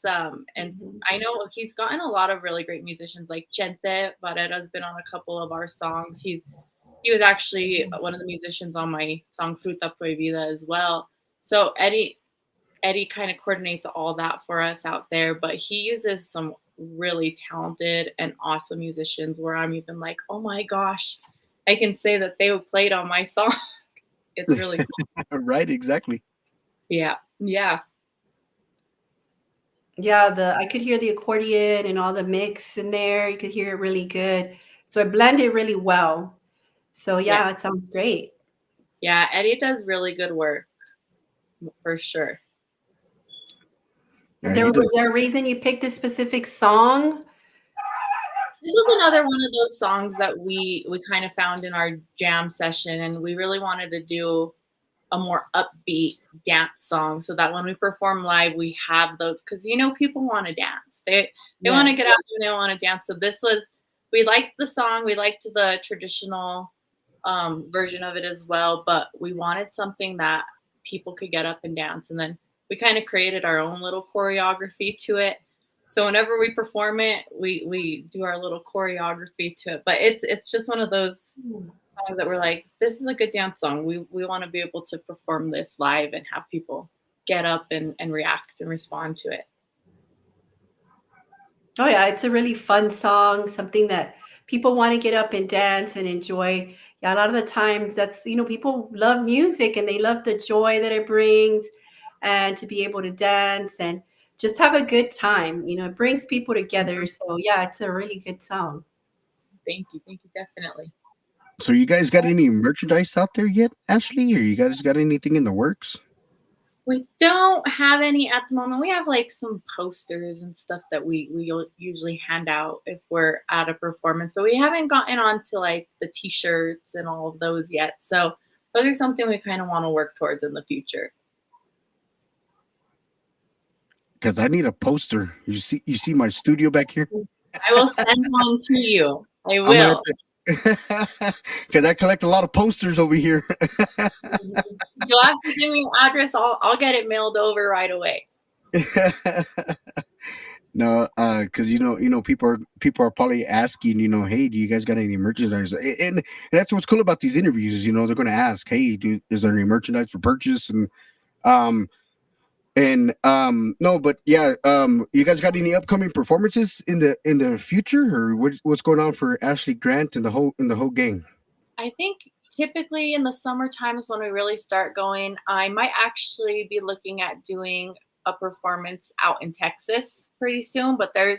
And I know he's gotten a lot of really great musicians, like Chente Barrera's been on a couple of our songs. He was actually one of the musicians on my song Fruta Prohibida as well. So Eddie kind of coordinates all that for us out there, but he uses some really talented and awesome musicians where I'm even like, oh my gosh, I can say that they played on my song. It's really cool. Right, exactly. Yeah. Yeah, I could hear the accordion and all the mix in there. You could hear it really good. So it blended really well. So yeah, it sounds great. Yeah, Eddie does really good work for sure. Yeah, Was there a reason you picked this specific song? This was another one of those songs that we kind of found in our jam session, and we really wanted to do a more upbeat dance song so that when we perform live, we have those, because people want to dance. They want to get out and they want to dance. So we liked the song, we liked the traditional version of it as well, but we wanted something that people could get up and dance. And then we kind of created our own little choreography to it. So whenever we perform it, we do our little choreography to it. But it's just one of those songs that we're like, this is a good dance song. We want to be able to perform this live and have people get up and react and respond to it. Oh yeah, it's a really fun song, something that people want to get up and dance and enjoy. Yeah, a lot of the times that's, people love music and they love the joy that it brings, and to be able to dance and just have a good time. It brings people together. So yeah, it's a really good song. Thank you, definitely. So you guys got any merchandise out there yet, Ashley? Or you guys got anything in the works? We don't have any at the moment. We have like some posters and stuff that we usually hand out if we're at a performance, but we haven't gotten on to like the t-shirts and all of those yet. So those are something we kind of want to work towards in the future. Because I need a poster. You see my studio back here? I will send one to you. I will. Because I collect a lot of posters over here. You'll have to give me an address. I'll get it mailed over right away. No, because people are probably asking, hey, do you guys got any merchandise? And that's what's cool about these interviews. They're going to ask, hey, is there any merchandise for purchase? No, but yeah, you guys got any upcoming performances in the future, or what's going on for Ashley Grant and the whole gang? I think typically in the summertime is when we really start going. I might actually be looking at doing a performance out in Texas pretty soon, but the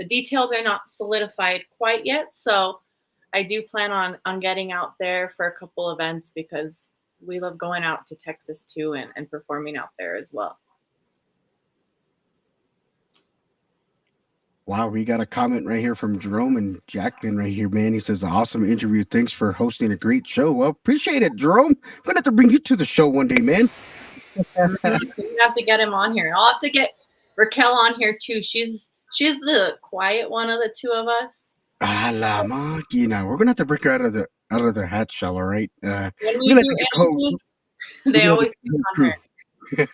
details are not solidified quite yet. So I do plan on getting out there for a couple events because we love going out to Texas too and performing out there as well. Wow, we got a comment right here from Jerome and Jacqueline right here, man. He says, awesome interview. Thanks for hosting a great show. Well, appreciate it, Jerome. We're gonna have to bring you to the show one day, man. We have to get him on here. I'll have to get Raquel on here too. She's the quiet one of the two of us. Ah, la máquina. We're gonna have to break her out of the hat shell, all right? When We're we gonna have do to get the whole interviews, we're they gonna have to always get the come whole on crew. her. We're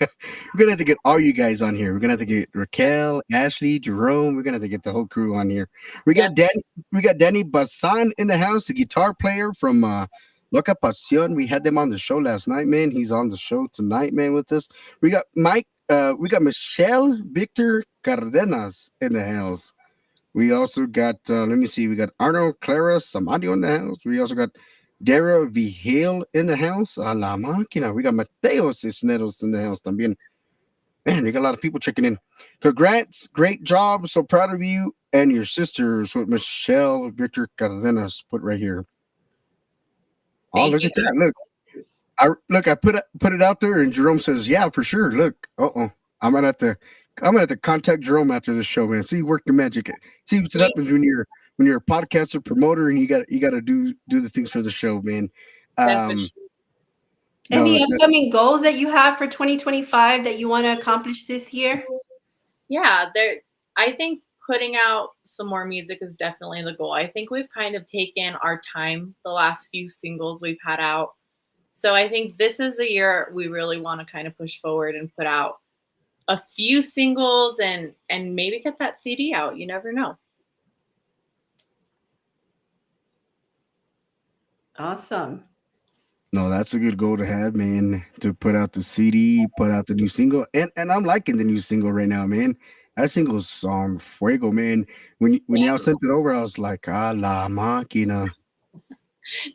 gonna have to get all you guys on here. We're gonna have to get Raquel, Ashley, Jerome. We're gonna have to get the whole crew on here. We got Danny Basan in the house, the guitar player from Loca Pasión. We had them on the show last night, man. He's on the show tonight, man, with us. We got Mike, we got Michelle Victor Cardenas in the house. We also got let me see, we got Arnold Clara Samadio in the house. We also got Dara Vigil in the house. A la máquina. We got Mateo Cisneros in the house también. Man, we got a lot of people checking in. Congrats, great job. So proud of you and your sisters with Michelle Victor Cardenas put right here. Oh, Thank look you. at that. Look, I put it out there and Jerome says, yeah, for sure. Look, I'm gonna have to contact Jerome after the show, man. See, work the magic. See what happens when you're a podcaster promoter and you got to do the things for the show, man. Definitely. Any upcoming goals that you have for 2025 that you want to accomplish this year? Yeah, I think putting out some more music is definitely the goal. I think we've kind of taken our time the last few singles we've had out. So I think this is the year we really want to kind of push forward and put out a few singles and maybe get that CD out. You never know. Awesome. No, that's a good goal to have, man. To put out the CD, put out the new single, and I'm liking the new single right now, man. That single's fuego, man. When y'all sent it over, I was like, a la máquina.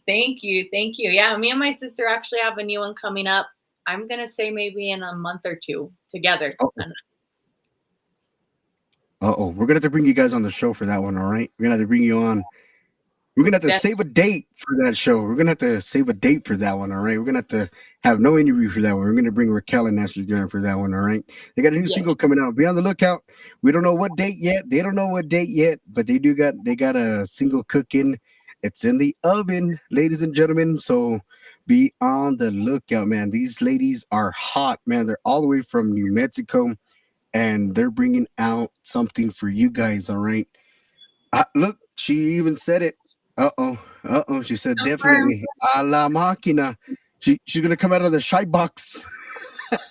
Thank you. Yeah, me and my sister actually have a new one coming up. I'm gonna say maybe in a month or two together. We're gonna have to bring you guys on the show for that one. All right, we're gonna have to bring you on. We're gonna have to save a date for that show. We're gonna have to save a date for that one. All right, we're gonna have to have no interview for that one. We're gonna bring Raquel and Ashley Graham for that one. All right, they got a new single coming out. Be on the lookout. We don't know what date yet. They don't know what date yet, but they got a single cooking. It's in the oven, ladies and gentlemen. So be on the lookout, man. These ladies are hot, man. They're all the way from New Mexico, and they're bringing out something for you guys. All right. Look, she even said it. She said definitely. A la máquina. She's gonna come out of the shy box.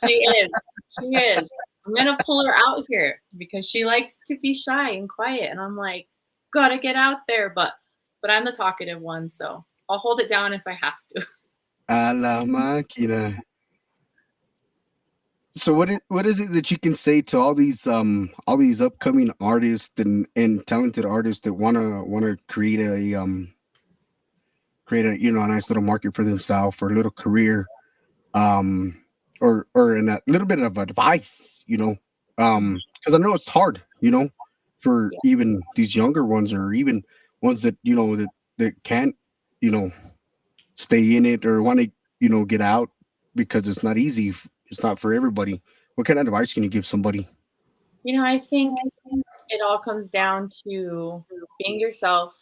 She is. I'm gonna pull her out here because she likes to be shy and quiet, and I'm like, gotta get out there, but I'm the talkative one, so I'll hold it down if I have to. A la máquina. So what is it that you can say to all these upcoming artists and talented artists that wanna create a a nice little market for themselves or a little career, or in a little bit of advice, because I know it's hard, for even these younger ones or even ones that that can't stay in it or want to get out because it's not easy. It's not for everybody. What kind of advice can you give somebody? I think it all comes down to being yourself,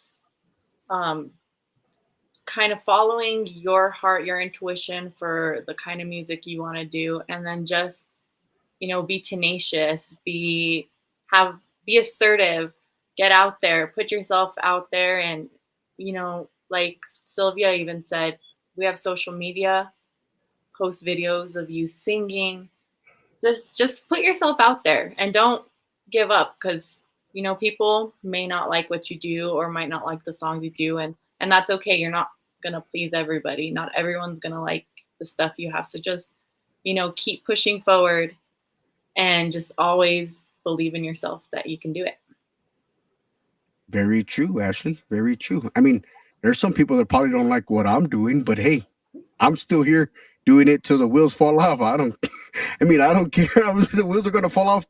kind of following your heart, your intuition for the kind of music you want to do, and then just, be tenacious, be assertive, get out there, put yourself out there, and like Sylvia even said, we have social media, post videos of you singing. Just put yourself out there and don't give up because people may not like what you do or might not like the songs you do, and that's okay. You're not gonna please everybody. Not everyone's gonna like the stuff you have. So just keep pushing forward and just always believe in yourself that you can do it. Very true, Ashley. Very true. I mean, there's some people that probably don't like what I'm doing, but hey, I'm still here doing it till the wheels fall off. I don't. I mean, I don't care. The wheels are gonna fall off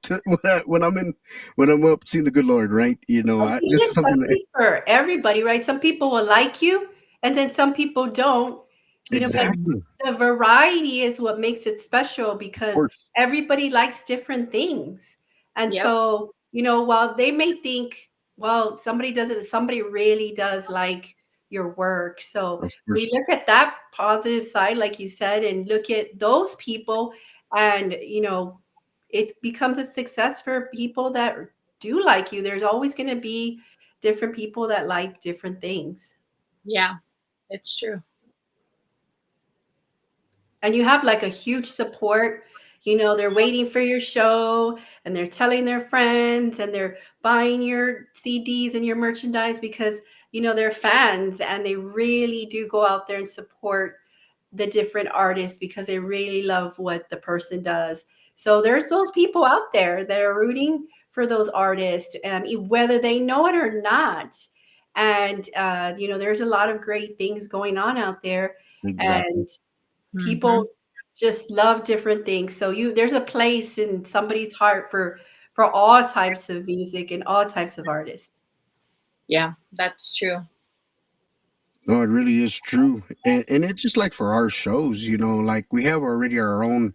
when I'm in when I'm up seeing the good Lord, right? I think This is it's something that something for everybody, right? Some people will like you, and then some people don't. But exactly, the variety is what makes it special of because course, everybody likes different things. And Yep. so, while they may think, well, somebody really does like your work. So of we course. look at that positive side, like you said, and look at those people, and, it becomes a success for people that do like you. There's always going to be different people that like different things. Yeah, it's true. And you have like a huge support. They're waiting for your show, and they're telling their friends, and they're buying your CDs and your merchandise because they're fans, and they really do go out there and support the different artists because they really love what the person does. So there's those people out there that are rooting for those artists, whether they know it or not. And there's a lot of great things going on out there, Exactly. and Hmm. people just love different things. So there's a place in somebody's heart for all types of music and all types of artists. Yeah, that's true. No, it really is true, and it's just like for our shows, like we have already our own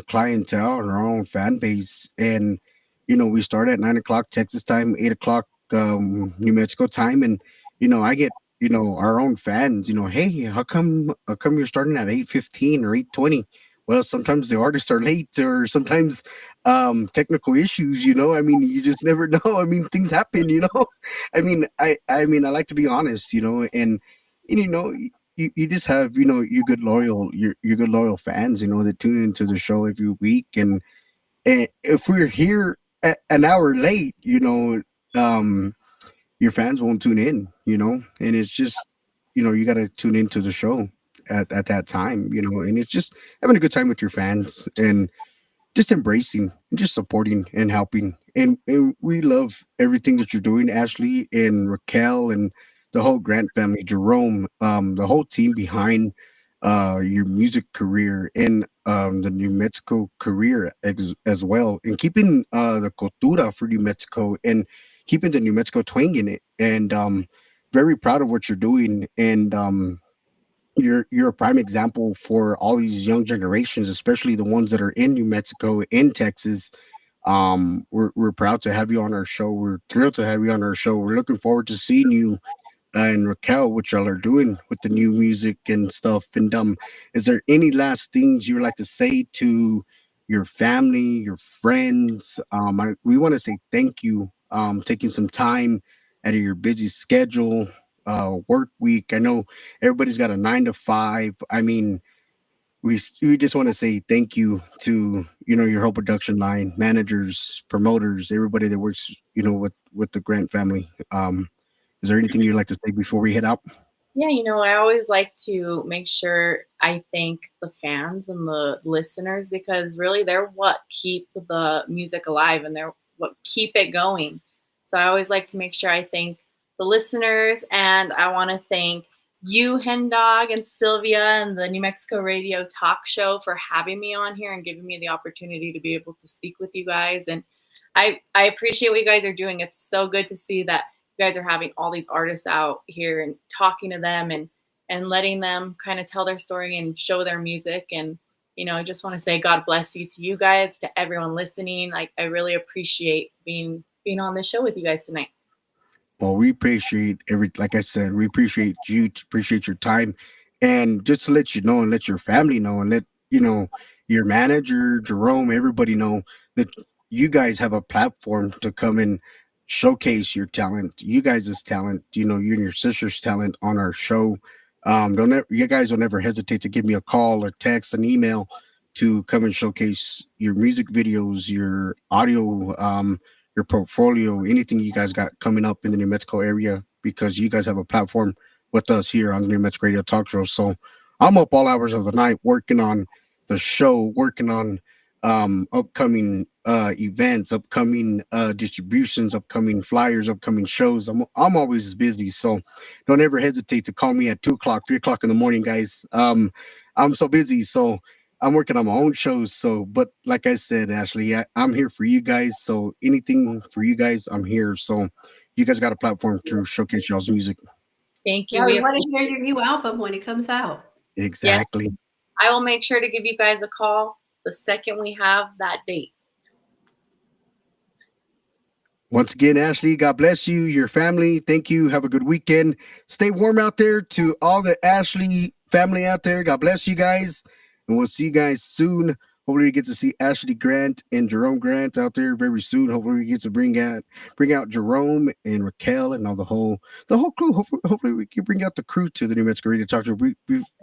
clientele and our own fan base. And, we start at 9 o'clock Texas time, 8 o'clock New Mexico time. And, I get, our own fans, hey, how come you're starting at 8:15 or 8:20? Well, sometimes the artists are late or sometimes technical issues, I mean, you just never know. I mean, things happen, I like to be honest, and you know, you just have you good loyal fans that tune into the show every week. And if we're here an hour late, um your fans won't tune in, and it's just you got to tune into the show at that time, and it's just having a good time with your fans and just embracing and just supporting and helping. And we love everything that you're doing, Ashley and Raquel and the whole Grant family, Jerome, the whole team behind your music career and the New Mexico career as well, and keeping the cultura for New Mexico and keeping the New Mexico twang in it. And very proud of what you're doing. And you're a prime example for all these young generations, especially the ones that are in New Mexico, in Texas. We're proud to have you on our show. We're thrilled to have you on our show. We're looking forward to seeing you and Raquel, what y'all are doing with the new music and stuff. And is there any last things you would like to say to your family, your friends? We want to say thank you, taking some time out of your busy schedule, work week. I know everybody's got a 9 to 5. I mean, we just want to say thank you to your whole production line, managers, promoters, everybody that works with the Grant family. Is there anything you'd like to say before we head out? Yeah, I always like to make sure I thank the fans and the listeners because really they're what keep the music alive and they're what keep it going. So I always like to make sure I thank the listeners, and I want to thank you, Hen Dog, and Sylvia and the New Mexico Radio Talk Show for having me on here and giving me the opportunity to be able to speak with you guys. And I appreciate what you guys are doing. It's so good to see that you guys are having all these artists out here and talking to them and letting them kind of tell their story and show their music. And I just want to say God bless you to you guys, to everyone listening. Like, I really appreciate being on this show with you guys tonight. Well, we appreciate like I said, we appreciate you, appreciate your time. And just to let you know and let your family know and let, your manager, Jerome, everybody know that you guys have a platform to come and showcase your talent, you guys' talent, you and your sister's talent on our show. You guys don't ever hesitate to give me a call or text, an email to come and showcase your music videos, your audio, your portfolio, anything you guys got coming up in the New Mexico area, because you guys have a platform with us here on the New Mexico Radio Talk Show. So I'm up all hours of the night working on the show, working on upcoming events, upcoming distributions, upcoming flyers, upcoming shows. I'm always busy, so don't ever hesitate to call me at 2 o'clock, 3 o'clock in the morning, guys. I'm so busy. So I'm working on my own shows. So, but like I said, Ashley, I'm here for you guys. So anything for you guys, I'm here. So you guys got a platform to showcase y'all's music. Thank you. Yeah, we We want to hear appreciate your new album when it comes out. Yes, Exactly. I will make sure to give you guys a call the second we have that date. Once again, Ashley, God bless you, your family. Thank you. Have a good weekend. Stay warm out there to all the Ashley family out there. God bless you guys. And we'll see you guys soon. Hopefully we get to see Ashley Grant and Jerome Grant out there very soon. Hopefully we get to bring out Jerome and Raquel and all the whole crew. Hopefully we can bring out the crew to the New Mexico Radio Talk Show.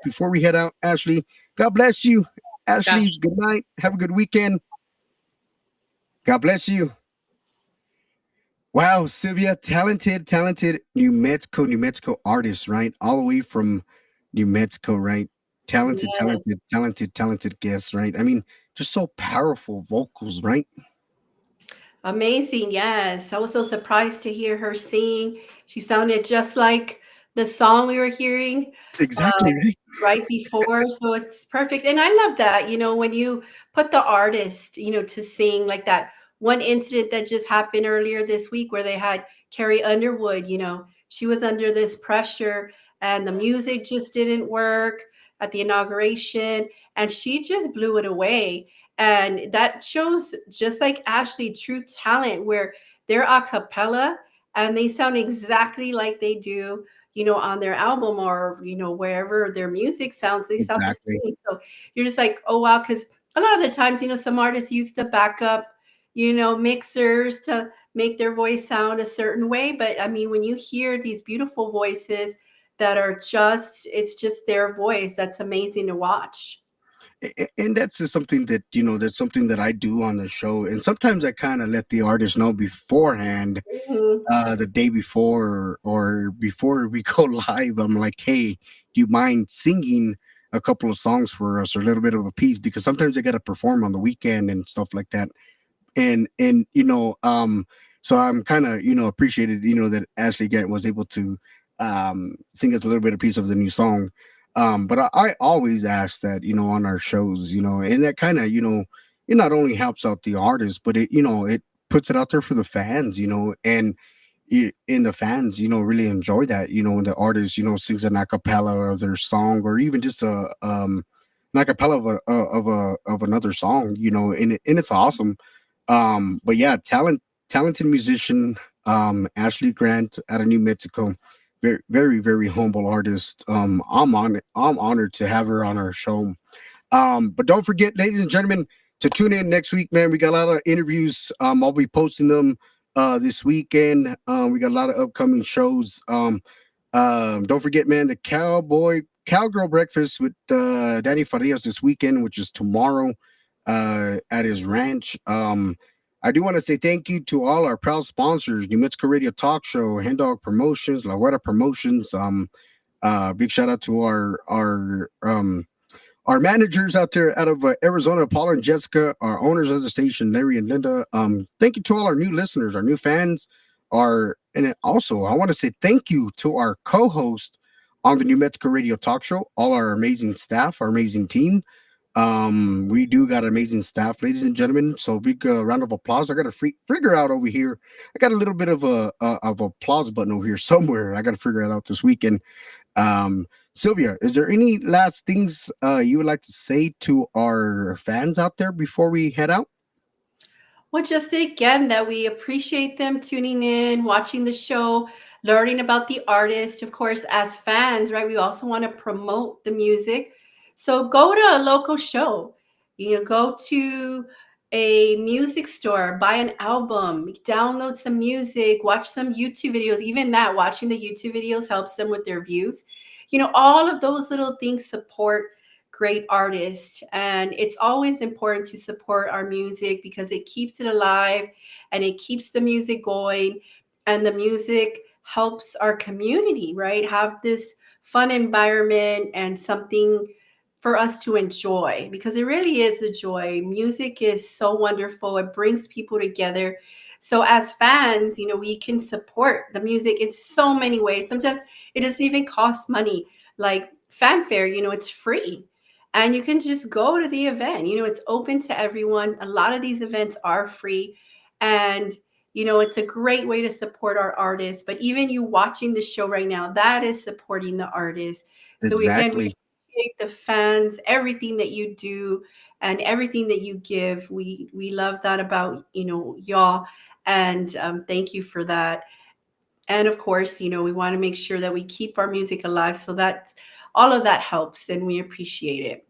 Before we head out, Ashley, God bless you. Ashley, good night. Have a good weekend. God bless you. Wow, Sylvia, talented New Mexico artist, right? All the way from New Mexico, right? Talented, Yes. talented guest, right? I mean, just so powerful vocals, right? Amazing. Yes. I was so surprised to hear her sing. She sounded just like the song we were hearing Exactly, right? right before. So it's perfect. And I love that, when you put the artist, to sing like that one incident that just happened earlier this week where they had Carrie Underwood, she was under this pressure and the music just didn't work at the inauguration and she just blew it away. And that shows just like Ashley, true talent where they're a cappella and they sound exactly like they do on their album or, wherever their music sounds, they sound the Exactly. same. So you're just like, oh, wow. Because a lot of the times, some artists use the backup, mixers to make their voice sound a certain way. But I mean, when you hear these beautiful voices that are it's just their voice, that's amazing to watch. And that's just something that that's something that I do on the show. And sometimes I kind of let the artist know beforehand, Mhm. the day before or before we go live. I'm like, hey, do you mind singing a couple of songs for us or a little bit of a piece? Because sometimes I got to perform on the weekend and stuff like that. And so I'm kind of appreciated that Ashley Grant was able to sing us a little bit of piece of the new song. But I always ask that on our shows, and that kind of it not only helps out the artist, but it puts it out there for the fans, and the fans really enjoy that when the artist sings an acapella of their song or even just an acapella of another song, and it's awesome. But yeah, talented musician, Ashley Grant out of New Mexico. Very, very, very humble artist. I'm honored to have her on our show. But don't forget, ladies and gentlemen, to tune in next week, man. We got a lot of interviews. I'll be posting them this weekend. We got a lot of upcoming shows. Don't forget, man, the Cowgirl Breakfast with Danny Farias this weekend, which is tomorrow at his ranch. I do want to say thank you to all our proud sponsors: New Mexico Radio Talk Show, Hen Dog Promotions, La Huerta Promotions. Big shout out to our managers out there out of Arizona, Paula and Jessica, our owners of the station, Larry and Linda. Thank you to all our new listeners, our new fans, and also I want to say thank you to our co-host on the New Mexico Radio Talk Show, all our amazing staff, our amazing team. We do got amazing staff, ladies and gentlemen. So big round of applause. I got to figure out over here. I got a little bit of a of applause button over here somewhere. I got to figure it out this weekend. Sylvia, is there any last things you would like to say to our fans out there before we head out? Well, just again, that we appreciate them tuning in, watching the show, learning about the artist. Of course, as fans, right? We also want to promote the music. So go to a local show, go to a music store, buy an album, download some music, watch some YouTube videos. Even that, watching the YouTube videos helps them with their views. All of those little things support great artists. And it's always important to support our music because it keeps it alive and it keeps the music going. And the music helps our community, right? Have this fun environment and something for us to enjoy because it really is a joy. Music is so wonderful. It brings people together. So as fans, we can support the music in so many ways. Sometimes it doesn't even cost money. Like fanfare, it's free. and you can just go to the event. It's open to everyone. A lot of these events are free, and it's a great way to support our artists. But even you watching the show right now, that is supporting the artists. So we Exactly. appreciate the fans, everything that you do and everything that you give. We love that about y'all, and thank you for that. And of course, we want to make sure that we keep our music alive. So that all of that helps, and we appreciate it.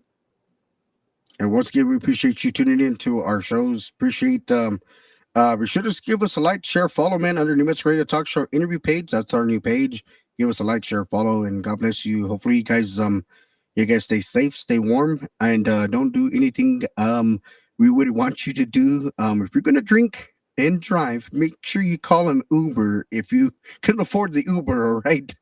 And once again, we appreciate you tuning in to our shows. Appreciate be sure to give us a like, share, follow, man, under New Mexico Radio Talk Show interview page. That's our new page. Give us a like, share, follow, and God bless you. Hopefully you guys stay safe, stay warm, and don't do anything we would want you to do. If you're gonna drink and drive, make sure you call an Uber if you can afford the Uber, all right?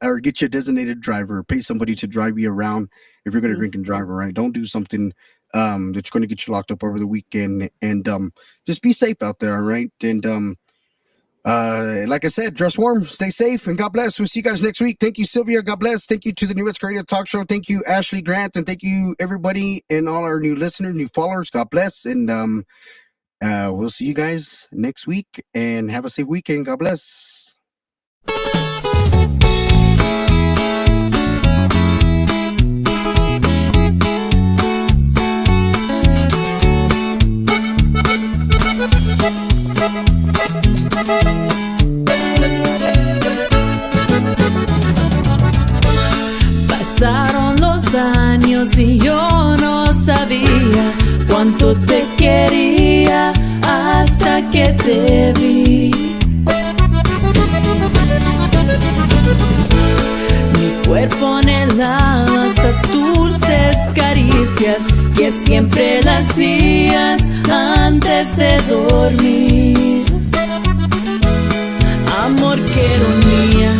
Or get your designated driver, pay somebody to drive you around if you're gonna drink and drive, all right? Don't do something that's going to get you locked up over the weekend, and just be safe out there, all right? And like I said, dress warm, stay safe, and God bless. We'll see you guys next week. Thank you, Sylvia. God bless. Thank you to the New Mexico Radio Talk Show. Thank you, Ashley Grant, and thank you everybody and all our new listeners, new followers. God bless, and we'll see you guys next week, and have a safe weekend. God bless. Pasaron los años y yo no sabía cuánto te quería hasta que te vi. Mi cuerpo anhelaba esas dulces caricias que siempre las hacías antes de dormir. Amor, que ironía,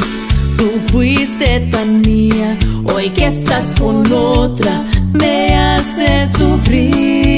tú fuiste tan mía. Hoy que estás con otra, me hace sufrir.